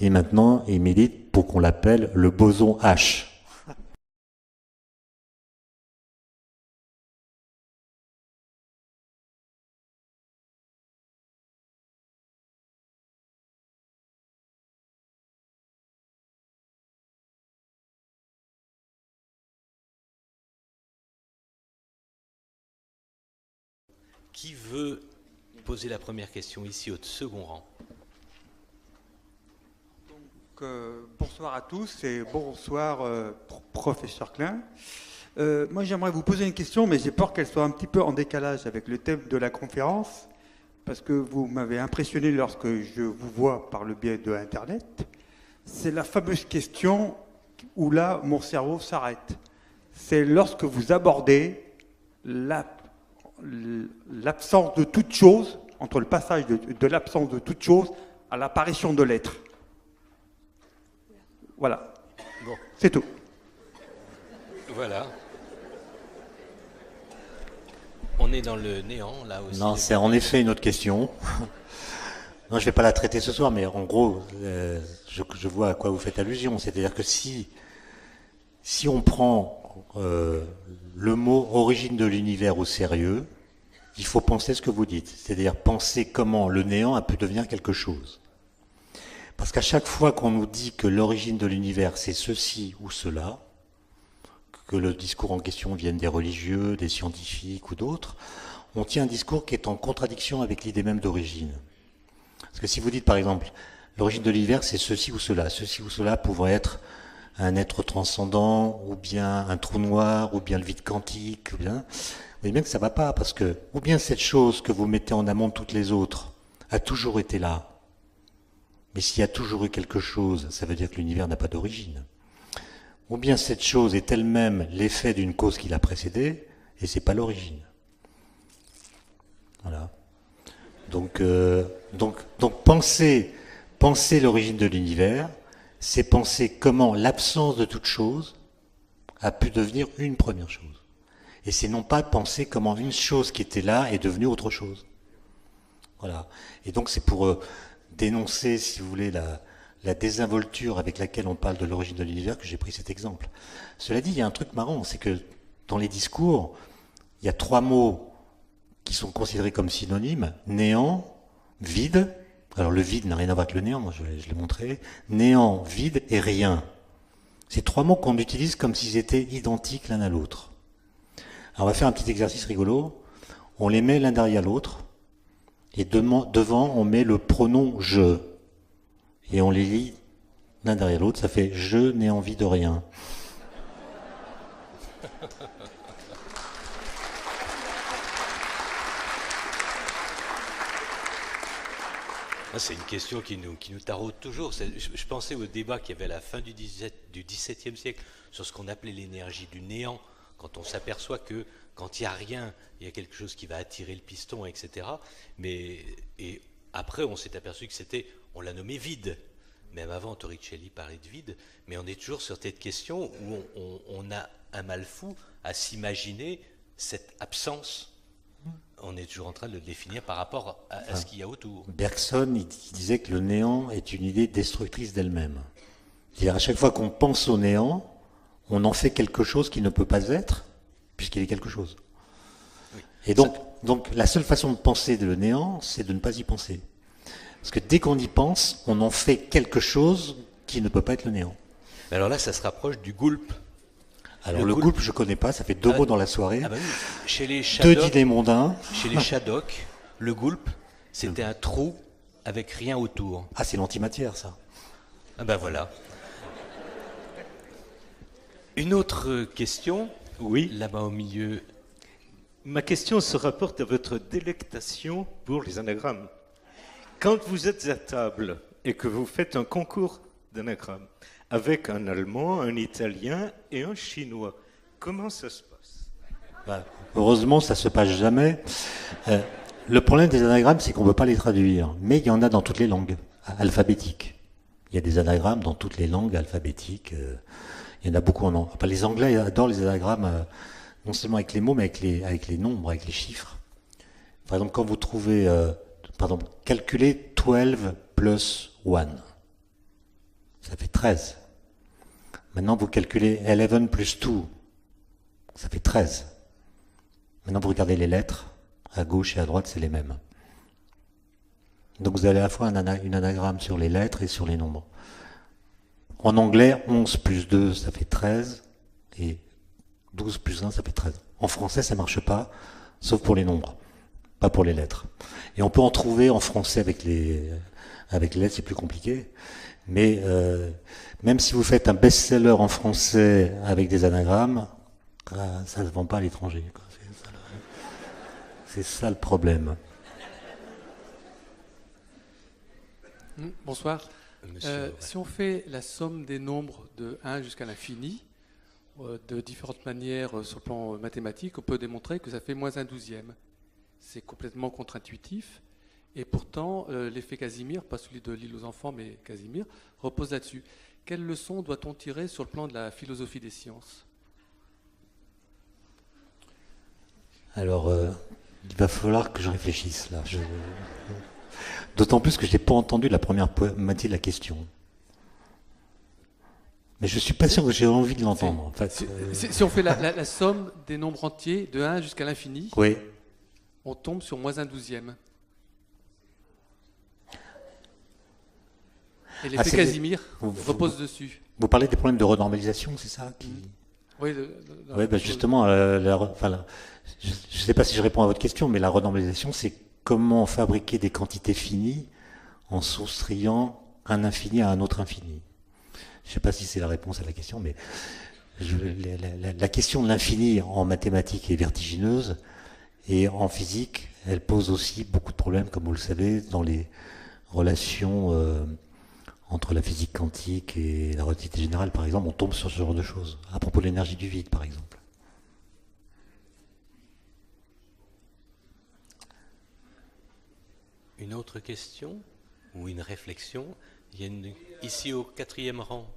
et maintenant il milite pour qu'on l'appelle le boson H. Qui veut poser la première question ici au second rang? Donc, bonsoir à tous et bonsoir professeur Klein. Moi j'aimerais vous poser une question, mais j'ai peur qu'elle soit un petit peu en décalage avec le thème de la conférence, parce que vous m'avez impressionné lorsque je vous vois par le biais de Internet. C'est la fameuse question où là mon cerveau s'arrête. C'est lorsque vous abordez l'absence de toute chose, entre le passage de l'absence de toute chose à l'apparition de l'être. Voilà. Bon. C'est tout. Voilà. On est dans le néant, là aussi. Non, c'est en effet une autre question. Non, je ne vais pas la traiter ce soir, mais en gros, je vois à quoi vous faites allusion. C'est-à-dire que si on prend le mot origine de l'univers au sérieux, il faut penser ce que vous dites. C'est-à-dire penser comment le néant a pu devenir quelque chose. Parce qu'à chaque fois qu'on nous dit que l'origine de l'univers c'est ceci ou cela, que le discours en question vienne des religieux, des scientifiques ou d'autres, on tient un discours qui est en contradiction avec l'idée même d'origine. Parce que si vous dites par exemple, l'origine de l'univers c'est ceci ou cela pouvant être un être transcendant, ou bien un trou noir, ou bien le vide quantique, ou bien, vous voyez bien que ça ne va pas, parce que, ou bien cette chose que vous mettez en amont de toutes les autres a toujours été là, mais s'il y a toujours eu quelque chose, ça veut dire que l'univers n'a pas d'origine. Ou bien cette chose est elle-même l'effet d'une cause qui l'a précédée, et c'est pas l'origine. Voilà. Donc penser l'origine de l'univers, c'est penser comment l'absence de toute chose a pu devenir une première chose. Et c'est non pas penser comment une chose qui était là est devenue autre chose. Voilà. Et donc c'est pour dénoncer, si vous voulez, la désinvolture avec laquelle on parle de l'origine de l'univers que j'ai pris cet exemple. Cela dit, il y a un truc marrant, c'est que dans les discours, il y a 3 mots qui sont considérés comme synonymes: néant, vide. Alors le vide n'a rien à voir avec le néant, moi je l'ai montré. Néant, vide et rien. C'est 3 mots qu'on utilise comme s'ils étaient identiques l'un à l'autre. Alors on va faire un petit exercice rigolo. On les met l'un derrière l'autre, et devant on met le pronom je. Et on les lit l'un derrière l'autre, ça fait je n'ai envie de rien. C'est une question qui nous taraude toujours. Je pensais au débat qu'il y avait à la fin du XVIIe siècle sur ce qu'on appelait l'énergie du néant, quand on s'aperçoit que quand il n'y a rien, il y a quelque chose qui va attirer le piston, etc. Et après, on s'est aperçu que on l'a nommé vide. Même avant, Torricelli parlait de vide, mais on est toujours sur cette question où on a un mal fou à s'imaginer cette absence. On est toujours en train de le définir par rapport à ce qu'il y a autour. Bergson, il disait que le néant est une idée destructrice d'elle-même. C'est-à-dire, à chaque fois qu'on pense au néant, on en fait quelque chose qui ne peut pas être, puisqu'il est quelque chose. Oui. Et donc, la seule façon de penser le néant, c'est de ne pas y penser. Parce que dès qu'on y pense, on en fait quelque chose qui ne peut pas être le néant. Alors là, ça se rapproche du goulp. Alors le goulp, je ne connais pas, ça fait 2 mots dans la soirée. Ah bah oui. Chez les 2 dîners mondains. Chez les Shadok, le goulp, c'était un trou avec rien autour. Ah, c'est l'antimatière, ça. Ah ben voilà. Une autre question, oui, là-bas au milieu. Ma question se rapporte à votre délectation pour les anagrammes. Quand vous êtes à table et que vous faites un concours d'anagrammes avec un Allemand, un Italien et un Chinois, comment ça se passe? Heureusement, ça ne se passe jamais. Le problème des anagrammes, c'est qu'on ne peut pas les traduire. Mais il y en a dans toutes les langues alphabétiques. Il y a des anagrammes dans toutes les langues alphabétiques. Il y en a beaucoup en anglais. Enfin, les Anglais adorent les anagrammes, non seulement avec les mots, mais avec les nombres, avec les chiffres. Par exemple, quand vous trouvez, calculez 12 plus 1. Ça fait 13. Maintenant, vous calculez 11 plus 2. Ça fait 13. Maintenant, vous regardez les lettres. À gauche et à droite, c'est les mêmes. Donc, vous avez à la fois une anagramme sur les lettres et sur les nombres. En anglais, 11 plus 2, ça fait 13. Et 12 plus 1, ça fait 13. En français, ça ne marche pas, sauf pour les nombres, pas pour les lettres. Et on peut en trouver en français avec les lettres, c'est plus compliqué. Mais même si vous faites un best-seller en français avec des anagrammes, ça ne se vend pas à l'étranger. C'est ça le problème. Bonsoir. Si on fait la somme des nombres de 1 jusqu'à l'infini, de différentes manières sur le plan mathématique, on peut démontrer que ça fait moins 1/12e. C'est complètement contre-intuitif. Et pourtant, l'effet Casimir, pas celui de l'île aux enfants, mais Casimir, repose là-dessus. Quelle leçon doit-on tirer sur le plan de la philosophie des sciences? Alors, Il va falloir que je réfléchisse là. D'autant plus que je n'ai pas entendu la première moitié de la question. Mais je suis pas sûr que j'ai envie de l'entendre. En fait, Si on fait la somme des nombres entiers de 1 jusqu'à l'infini, oui. on tombe sur moins un douzième. Et l'effet c'est Casimir vous- repose dessus. Vous parlez des problèmes de renormalisation, c'est ça qui... Oui, Oui, justement, je ne sais pas si je réponds à votre question, mais la renormalisation, c'est comment fabriquer des quantités finies en soustrayant un infini à un autre infini. Je ne sais pas si c'est la réponse à la question, mais la question de l'infini en mathématiques est vertigineuse, et en physique, elle pose aussi beaucoup de problèmes, comme vous le savez, dans les relations entre la physique quantique et la relativité générale, par exemple. On tombe sur ce genre de choses, à propos de l'énergie du vide, par exemple. Une autre question ou une réflexion? Il y a ici au 4e rang.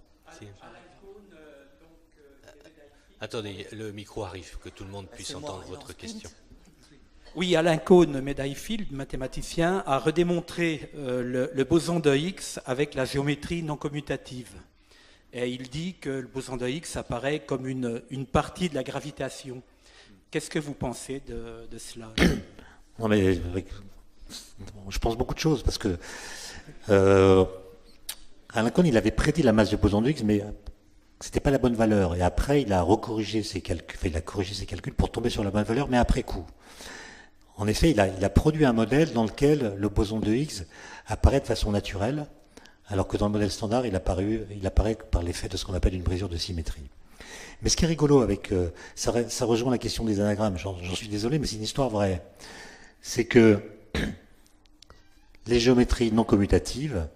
Attendez, le micro arrive, que tout le monde puisse entendre votre question. Oui, Alain Cohn, médaille Fields, mathématicien, a redémontré le boson de Higgs avec la géométrie non commutative. Et il dit que le boson de Higgs apparaît comme une partie de la gravitation. Qu'est-ce que vous pensez de cela? Non, mais je pense beaucoup de choses, parce que Alain Cohn, il avait prédit la masse du boson de Higgs, mais c'était pas la bonne valeur. Et après, il a corrigé ses calculs pour tomber sur la bonne valeur, mais après coup. En effet, il a produit un modèle dans lequel le boson de Higgs apparaît de façon naturelle, alors que dans le modèle standard, il apparaît par l'effet de ce qu'on appelle une brisure de symétrie. Mais ce qui est rigolo avec ça rejoint la question des anagrammes, j'en suis désolé, mais c'est une histoire vraie. C'est que les géométries non commutatives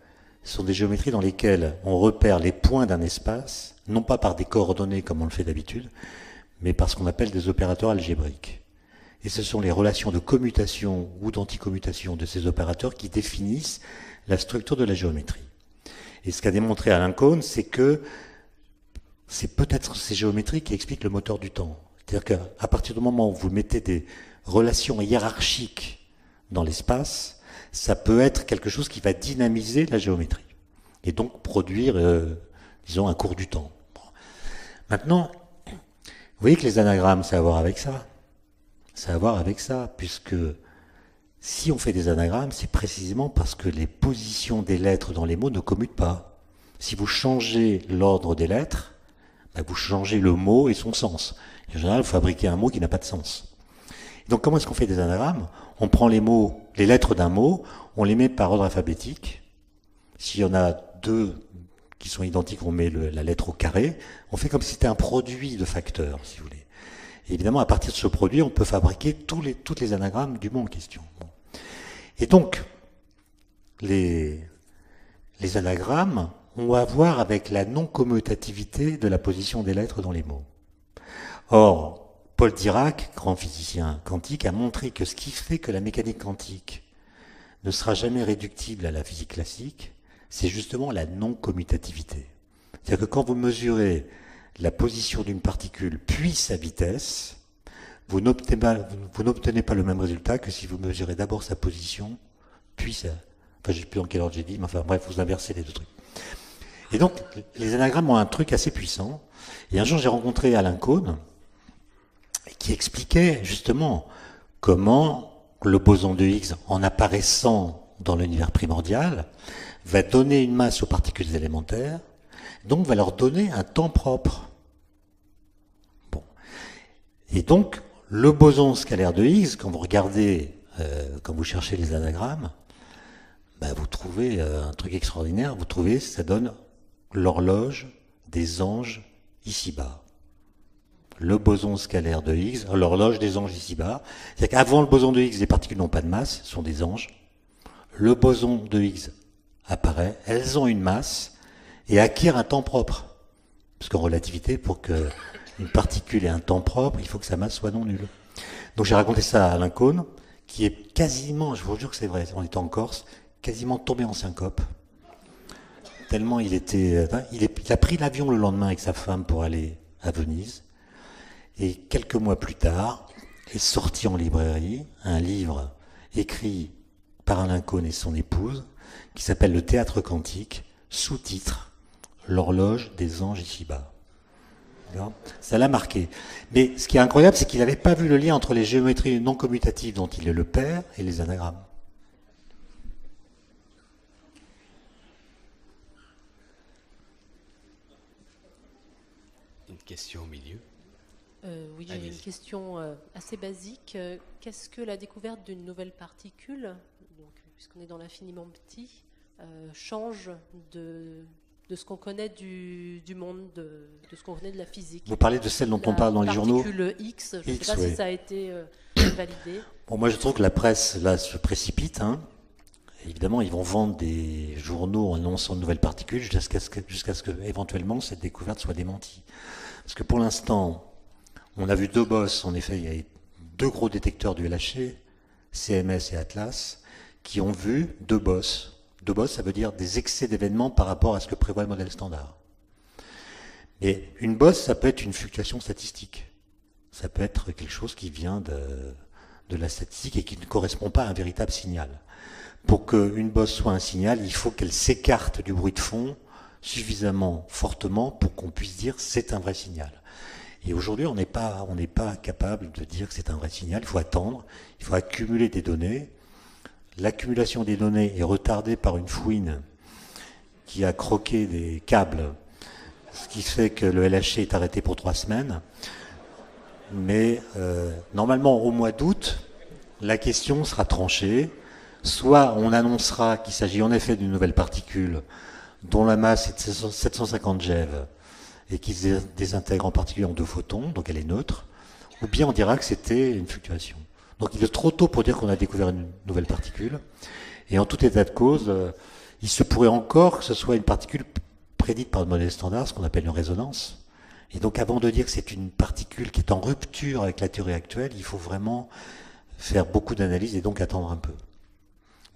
sont des géométries dans lesquelles on repère les points d'un espace, non pas par des coordonnées comme on le fait d'habitude, mais par ce qu'on appelle des opérateurs algébriques. Et ce sont les relations de commutation ou d'anticommutation de ces opérateurs qui définissent la structure de la géométrie. Et ce qu'a démontré Alain Cohn, c'est que c'est peut-être ces géométries qui expliquent le moteur du temps. C'est-à-dire qu'à partir du moment où vous mettez des relations hiérarchiques dans l'espace, ça peut être quelque chose qui va dynamiser la géométrie. Et donc produire, disons, un cours du temps. Bon. Maintenant, vous voyez que les anagrammes, ça a à voir avec ça. Ça a à voir avec ça, puisque si on fait des anagrammes, c'est précisément parce que les positions des lettres dans les mots ne commutent pas. Si vous changez l'ordre des lettres, ben vous changez le mot et son sens. En général, vous fabriquez un mot qui n'a pas de sens. Et donc, comment est-ce qu'on fait des anagrammes? On prend les lettres d'un mot, on les met par ordre alphabétique. S'il y en a deux qui sont identiques, on met la lettre au carré. On fait comme si c'était un produit de facteurs, si vous voulez. Et évidemment, à partir de ce produit, on peut fabriquer toutes les anagrammes du mot en question. Bon. Et donc, les anagrammes ont à voir avec la non-commutativité de la position des lettres dans les mots. Or, Paul Dirac, grand physicien quantique, a montré que ce qui fait que la mécanique quantique ne sera jamais réductible à la physique classique, c'est justement la non-commutativité. C'est-à-dire que quand vous mesurez la position d'une particule puis sa vitesse, vous n'obtenez pas le même résultat que si vous mesurez d'abord sa position, puis sa... Enfin, je ne sais plus dans quel ordre j'ai dit, mais enfin bref, vous inversez les deux trucs. Et donc, les anagrammes ont un truc assez puissant. Et un jour, j'ai rencontré Alain Cohn, qui expliquait justement comment le boson de Higgs, en apparaissant dans l'univers primordial, va donner une masse aux particules élémentaires, donc va leur donner un temps propre. Bon. Et donc, le boson scalaire de Higgs, quand vous regardez, quand vous cherchez les anagrammes, ben vous trouvez un truc extraordinaire, vous trouvez, ça donne l'horloge des anges ici-bas. Le boson scalaire de Higgs, l'horloge des anges ici-bas. C'est-à-dire qu'avant le boson de Higgs, les particules n'ont pas de masse, ce sont des anges. Le boson de Higgs apparaît, elles ont une masse, et acquiert un temps propre. Parce qu'en relativité, pour qu'une particule ait un temps propre, il faut que sa masse soit non nulle. Donc j'ai raconté ça à Alain Cohn, qui est quasiment, je vous jure que c'est vrai, en étant en Corse, quasiment tombé en syncope. Tellement il était... Il a pris l'avion le lendemain avec sa femme pour aller à Venise. Et quelques mois plus tard, est sorti en librairie un livre écrit par Alain Cohn et son épouse, qui s'appelle Le Théâtre Quantique, sous-titre L'horloge des anges ici-bas. Ça l'a marqué. Mais ce qui est incroyable, c'est qu'il n'avait pas vu le lien entre les géométries non commutatives dont il est le père et les anagrammes. Une question au milieu. Oui, j'ai une question assez basique. Qu'est-ce que la découverte d'une nouvelle particule, donc, puisqu'on est dans l'infiniment petit, change de ce qu'on connaît du monde, de ce qu'on connaît de la physique? Vous parlez de celle dont on parle dans les journaux? La particule X, je ne sais pas oui. si ça a été validé. Bon, moi je trouve que la presse là se précipite. Évidemment, ils vont vendre des journaux en annonçant de nouvelles particules jusqu'à ce que éventuellement cette découverte soit démentie. Parce que pour l'instant, on a vu deux bosses, en effet, il y a deux gros détecteurs du LHC, CMS et Atlas, qui ont vu deux bosses. Deux bosses, ça veut dire des excès d'événements par rapport à ce que prévoit le modèle standard. Et une bosse, ça peut être une fluctuation statistique. Ça peut être quelque chose qui vient de la statistique et qui ne correspond pas à un véritable signal. Pour qu'une bosse soit un signal, il faut qu'elle s'écarte du bruit de fond suffisamment fortement pour qu'on puisse dire c'est un vrai signal. Et aujourd'hui, on n'est pas capable de dire que c'est un vrai signal. Il faut attendre, il faut accumuler des données. L'accumulation des données est retardée par une fouine qui a croqué des câbles, ce qui fait que le LHC est arrêté pour 3 semaines. Mais normalement, au mois d'août, la question sera tranchée. Soit on annoncera qu'il s'agit en effet d'une nouvelle particule dont la masse est de 750 GeV et qui se désintègre en particulier en 2 photons, donc elle est neutre, ou bien on dira que c'était une fluctuation. Donc il est trop tôt pour dire qu'on a découvert une nouvelle particule. Et en tout état de cause, il se pourrait encore que ce soit une particule prédite par le modèle standard, ce qu'on appelle une résonance. Et donc avant de dire que c'est une particule qui est en rupture avec la théorie actuelle, il faut vraiment faire beaucoup d'analyses et donc attendre un peu.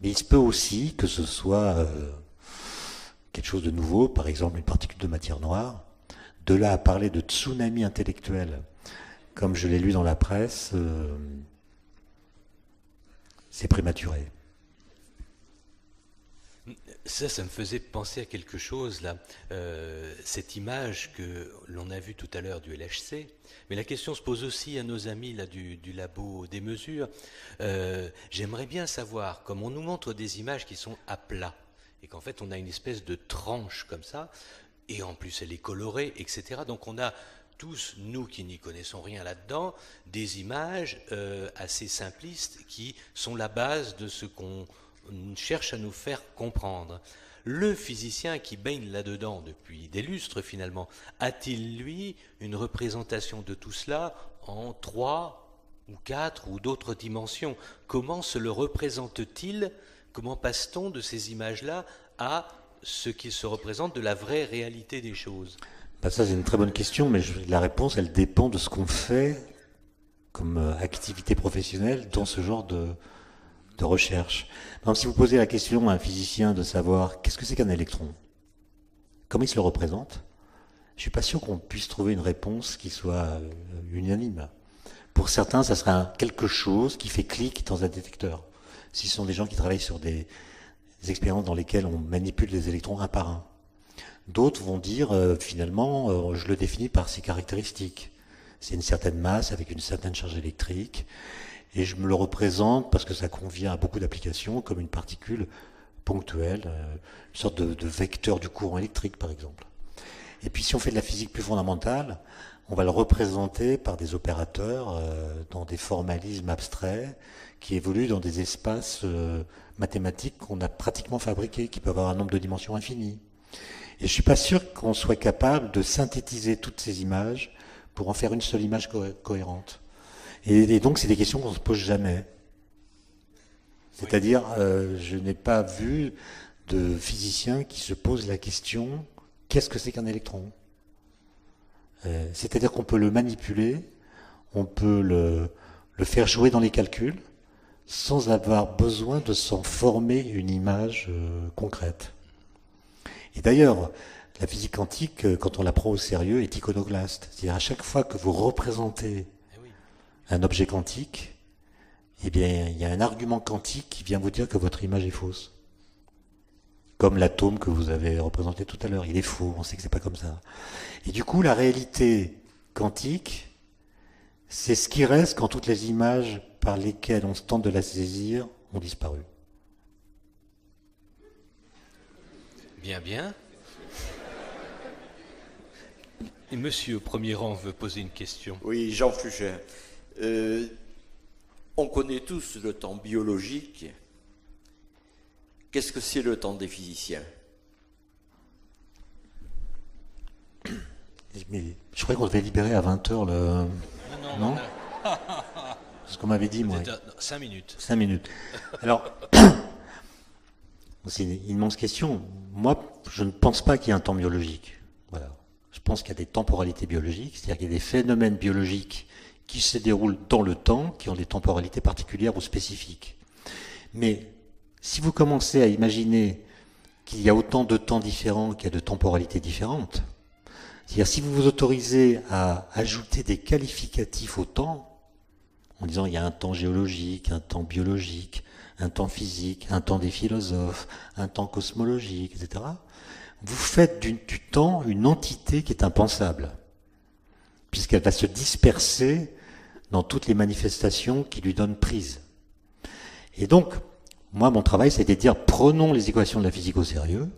Mais il se peut aussi que ce soit quelque chose de nouveau, par exemple une particule de matière noire. De là à parler de tsunami intellectuel, comme je l'ai lu dans la presse, c'est prématuré. Ça me faisait penser à quelque chose, là. Cette image que l'on a vue tout à l'heure du LHC, mais la question se pose aussi à nos amis là, du labo des mesures. J'aimerais bien savoir, comme on nous montre des images qui sont à plat, et qu'en fait on a une espèce de tranche comme ça, et en plus elle est colorée, etc. Donc on a tous, nous qui n'y connaissons rien là-dedans, des images assez simplistes qui sont la base de ce qu'on cherche à nous faire comprendre. Le physicien qui baigne là-dedans depuis des lustres finalement, a-t-il lui une représentation de tout cela en 3 ou 4 ou d'autres dimensions? Comment se le représente-t-il? Comment passe-t-on de ces images-là à ce qui se représente de la vraie réalité des choses? Ça c'est une très bonne question, mais la réponse elle dépend de ce qu'on fait comme activité professionnelle dans ce genre de recherche. Par exemple, si vous posez la question à un physicien de savoir qu'est-ce que c'est qu'un électron, comment il se le représente, je ne suis pas sûr qu'on puisse trouver une réponse qui soit unanime. Pour certains, ça sera quelque chose qui fait clic dans un détecteur. Si ce sont des gens qui travaillent sur des expériences dans lesquelles on manipule les électrons un par un. D'autres vont dire, finalement, je le définis par ses caractéristiques. C'est une certaine masse avec une certaine charge électrique. Et je me le représente, parce que ça convient à beaucoup d'applications, comme une particule ponctuelle, une sorte de vecteur du courant électrique, par exemple. Et puis si on fait de la physique plus fondamentale, on va le représenter par des opérateurs dans des formalismes abstraits qui évoluent dans des espaces mathématiques qu'on a pratiquement fabriqués, qui peuvent avoir un nombre de dimensions infinies. Et je ne suis pas sûr qu'on soit capable de synthétiser toutes ces images pour en faire une seule image cohérente. Et donc, c'est des questions qu'on ne se pose jamais. C'est-à-dire, je n'ai pas vu de physicien qui se pose la question « qu'est-ce que c'est qu'un électron ?» C'est-à-dire qu'on peut le manipuler, on peut le faire jouer dans les calculs, sans avoir besoin de s'en former une image concrète. Et d'ailleurs, la physique quantique, quand on la prend au sérieux, est iconoclaste. C'est-à-dire à chaque fois que vous représentez un objet quantique, eh bien, il y a un argument quantique qui vient vous dire que votre image est fausse. Comme l'atome que vous avez représenté tout à l'heure, il est faux, on sait que c'est pas comme ça. Et du coup, la réalité quantique, c'est ce qui reste quand toutes les images par lesquelles on se tente de la saisir ont disparu. Bien, bien. Et monsieur au premier rang veut poser une question. Oui, Jean Fugin. On connaît tous le temps biologique. Qu'est-ce que c'est le temps des physiciens? Mais je croyais qu'on devait libérer à 20h le... Non, c'est ce qu'on m'avait dit, moi. 5 minutes. 5 minutes. Alors, c'est une immense question. Moi, je ne pense pas qu'il y ait un temps biologique. Voilà. Je pense qu'il y a des temporalités biologiques, c'est-à-dire qu'il y a des phénomènes biologiques qui se déroulent dans le temps, qui ont des temporalités particulières ou spécifiques. Mais si vous commencez à imaginer qu'il y a autant de temps différents qu'il y a de temporalités différentes, c'est-à-dire si vous vous autorisez à ajouter des qualificatifs au temps, en disant il y a un temps géologique, un temps biologique, un temps physique, un temps des philosophes, un temps cosmologique, etc., vous faites du temps une entité qui est impensable, puisqu'elle va se disperser dans toutes les manifestations qui lui donnent prise. Et donc, moi, mon travail, c'était de dire, prenons les équations de la physique au sérieux,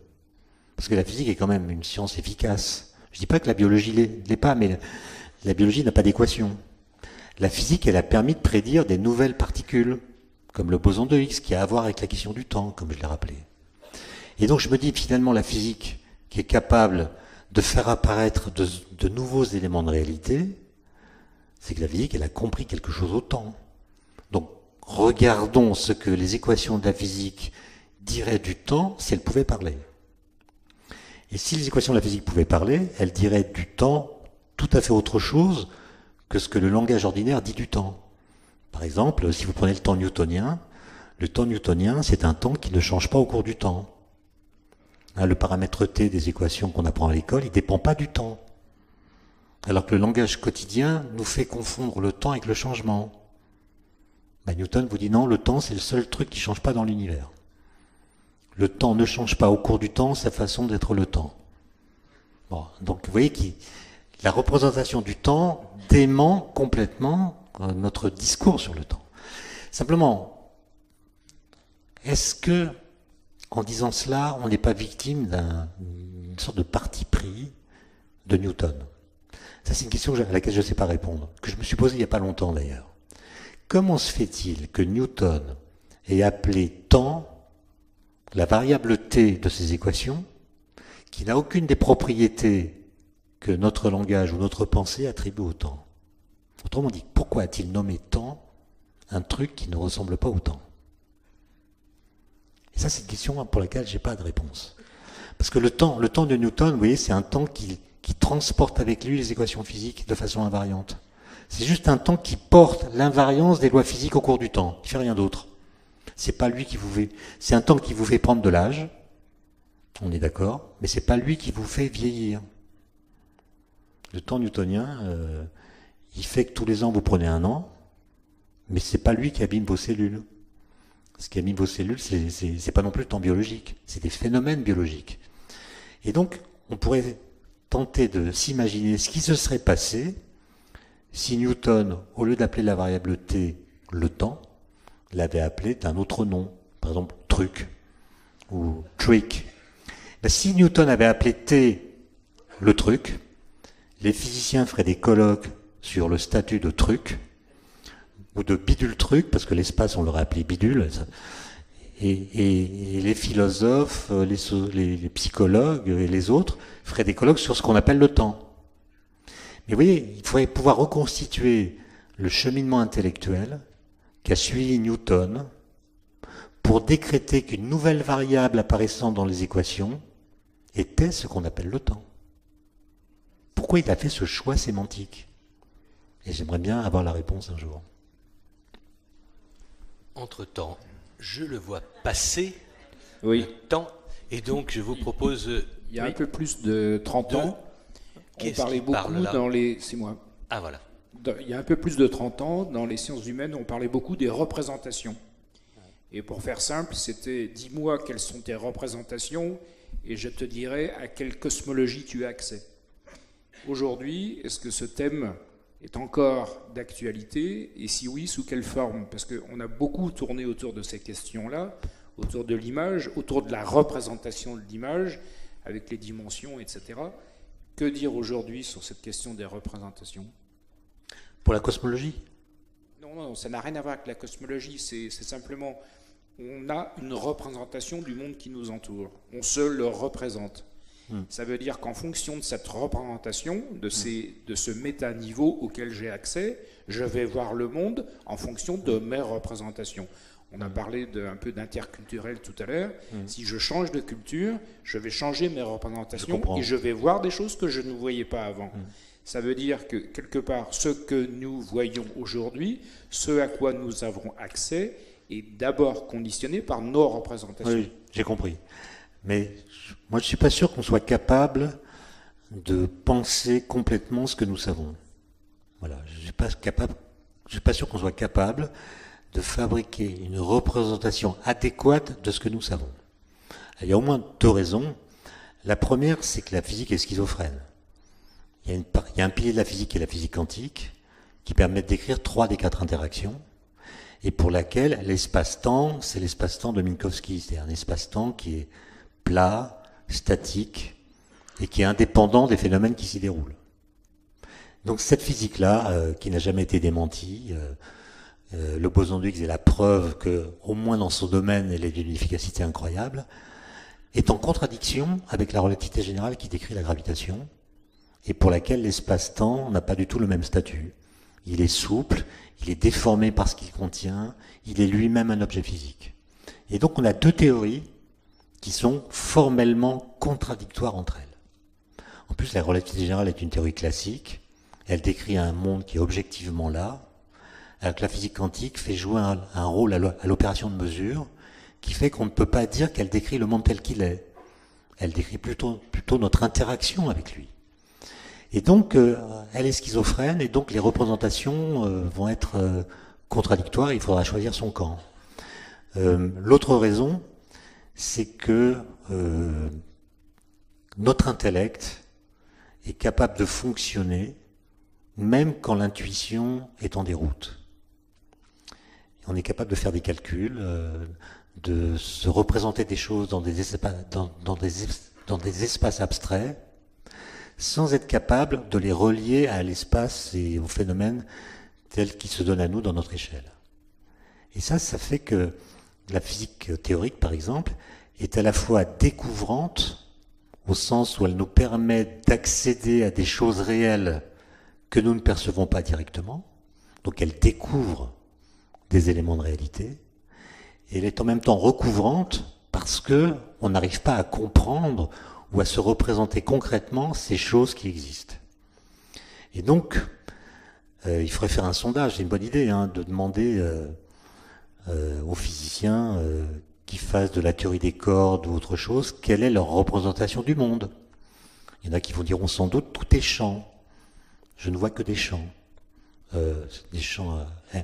parce que la physique est quand même une science efficace. Je dis pas que la biologie l'est pas, mais la biologie n'a pas d'équation. La physique, elle a permis de prédire des nouvelles particules, comme le boson de Higgs, qui a à voir avec la question du temps, comme je l'ai rappelé. Et donc je me dis, finalement, la physique, qui est capable de faire apparaître de nouveaux éléments de réalité, c'est que la physique, elle a compris quelque chose au temps. Donc, regardons ce que les équations de la physique diraient du temps si elles pouvaient parler. Et si les équations de la physique pouvaient parler, elles diraient du temps tout à fait autre chose que ce que le langage ordinaire dit du temps. Par exemple, si vous prenez le temps newtonien, c'est un temps qui ne change pas au cours du temps. Le paramètre T des équations qu'on apprend à l'école, il ne dépend pas du temps. Alors que le langage quotidien nous fait confondre le temps avec le changement. Newton vous dit non, le temps c'est le seul truc qui ne change pas dans l'univers. Le temps ne change pas au cours du temps sa façon d'être le temps. Bon, donc vous voyez que la représentation du temps dément complètement notre discours sur le temps. Simplement, est-ce que, en disant cela, on n'est pas victime d'une sorte de parti pris de Newton? Ça, c'est une question à laquelle je ne sais pas répondre, que je me suis posée il n'y a pas longtemps d'ailleurs. Comment se fait-il que Newton ait appelé temps la variable t de ses équations, qui n'a aucune des propriétés que notre langage ou notre pensée attribue au temps? Autrement dit, pourquoi a-t-il nommé temps un truc qui ne ressemble pas au temps? Et ça, c'est une question pour laquelle je n'ai pas de réponse. Parce que le temps de Newton, vous voyez, c'est un temps qui transporte avec lui les équations physiques de façon invariante. C'est juste un temps qui porte l'invariance des lois physiques au cours du temps. Il ne fait rien d'autre. C'est pas lui qui vous fait... C'est un temps qui vous fait prendre de l'âge, on est d'accord, mais c'est pas lui qui vous fait vieillir. Le temps newtonien, il fait que tous les ans vous prenez un an, mais c'est pas lui qui abîme vos cellules. Ce qui abîme vos cellules, c'est pas non plus le temps biologique, c'est des phénomènes biologiques. Et donc, on pourrait tenter de s'imaginer ce qui se serait passé si Newton, au lieu d'appeler la variable t le temps, l'avait appelé d'un autre nom, par exemple truc ou trick. Si Newton avait appelé t le truc, les physiciens feraient des colloques sur le statut de truc ou de bidule truc, parce que l'espace on l'aurait appelé bidule, et les philosophes, les psychologues et les autres feraient des colloques sur ce qu'on appelle le temps. Mais vous voyez, il faudrait pouvoir reconstituer le cheminement intellectuel qu'a suivi Newton pour décréter qu'une nouvelle variable apparaissant dans les équations était ce qu'on appelle le temps. Pourquoi il a fait ce choix sémantique? Et j'aimerais bien avoir la réponse un jour. Entre-temps, je le vois passer Oui. le temps, et donc je vous propose... Il y a un peu plus de 30 ans, on Qu'est-ce parlait qui parle, beaucoup là dans les... C'est moi. Ah voilà. il y a un peu plus de 30 ans, dans les sciences humaines, on parlait beaucoup des représentations. Et pour faire simple, c'était « dis-moi quelles sont tes représentations et je te dirai à quelle cosmologie tu as accès ». Aujourd'hui, est-ce que ce thème est encore d'actualité? Et si oui, sous quelle forme? Parce qu'on a beaucoup tourné autour de ces questions-là, autour de l'image, autour de la représentation de l'image, avec les dimensions, etc. Que dire aujourd'hui sur cette question des représentations? Pour la cosmologie? Non, ça n'a rien à voir avec la cosmologie, c'est simplement, on a une représentation du monde qui nous entoure, on se le représente. Ça veut dire qu'en fonction de cette représentation, de ce méta-niveau auquel j'ai accès, je vais voir le monde en fonction de mes représentations. On a parlé un peu d'interculturel tout à l'heure. Si je change de culture, je vais changer mes représentations et je vais voir des choses que je ne voyais pas avant. Ça veut dire que, quelque part, ce que nous voyons aujourd'hui, ce à quoi nous avons accès, est d'abord conditionné par nos représentations. Oui, j'ai compris. Mais moi, je ne suis pas sûr qu'on soit capable de penser complètement ce que nous savons. Voilà, je ne suis pas sûr qu'on soit capable de fabriquer une représentation adéquate de ce que nous savons. Il y a au moins deux raisons. La première, c'est que la physique est schizophrène. Il y a un pilier de la physique qui est la physique quantique, qui permet de décrire 3 des 4 interactions, et pour laquelle l'espace-temps, c'est l'espace-temps de Minkowski, c'est un espace-temps qui est plat, statique, et qui est indépendant des phénomènes qui s'y déroulent. Donc cette physique-là, qui n'a jamais été démentie, le boson de Higgs est la preuve que, au moins dans son domaine, elle est d'une efficacité incroyable, est en contradiction avec la relativité générale qui décrit la gravitation, et pour laquelle l'espace-temps n'a pas du tout le même statut. Il est souple, il est déformé par ce qu'il contient, il est lui-même un objet physique. Et donc on a deux théories qui sont formellement contradictoires entre elles. En plus, la relativité générale est une théorie classique, elle décrit un monde qui est objectivement là, alors que la physique quantique fait jouer un rôle à l'opération de mesure, qui fait qu'on ne peut pas dire qu'elle décrit le monde tel qu'il est. Elle décrit plutôt notre interaction avec lui. Et donc, elle est schizophrène, et donc les représentations vont être contradictoires, il faudra choisir son camp. L'autre raison, c'est que notre intellect est capable de fonctionner même quand l'intuition est en déroute. On est capable de faire des calculs, de se représenter des choses dans des espaces abstraits, sans être capable de les relier à l'espace et aux phénomènes tels qu'ils se donnent à nous dans notre échelle. Et ça fait que la physique théorique, par exemple, est à la fois découvrante, au sens où elle nous permet d'accéder à des choses réelles que nous ne percevons pas directement, donc elle découvre des éléments de réalité, et elle est en même temps recouvrante parce que on n'arrive pas à comprendre ou à se représenter concrètement ces choses qui existent. Et donc, il faudrait faire un sondage, c'est une bonne idée, de demander aux physiciens qui fassent de la théorie des cordes ou autre chose, quelle est leur représentation du monde. Il y en a qui vous diront sans doute, tout est champ. Je ne vois que des champs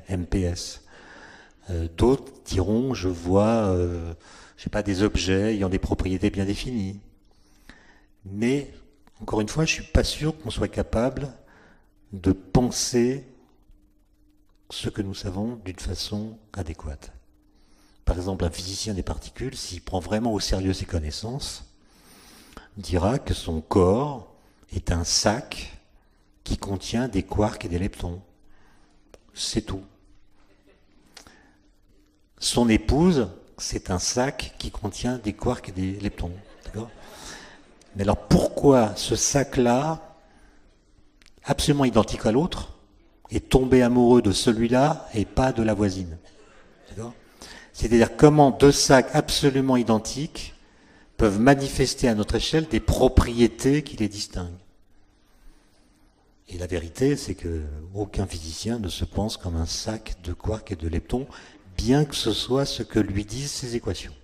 MPS. D'autres diront, je vois, des objets ayant des propriétés bien définies. Mais, encore une fois, je ne suis pas sûr qu'on soit capable de penser ce que nous savons d'une façon adéquate. Par exemple, un physicien des particules, s'il prend vraiment au sérieux ses connaissances, dira que son corps est un sac qui contient des quarks et des leptons. C'est tout. Son épouse, c'est un sac qui contient des quarks et des leptons. D'accord ? Mais alors pourquoi ce sac-là, absolument identique à l'autre, est tombé amoureux de celui-là et pas de la voisine? D'accord ? C'est-à-dire comment deux sacs absolument identiques peuvent manifester à notre échelle des propriétés qui les distinguent. Et la vérité, c'est que aucun physicien ne se pense comme un sac de quarks et de leptons, bien que ce soit ce que lui disent ces équations.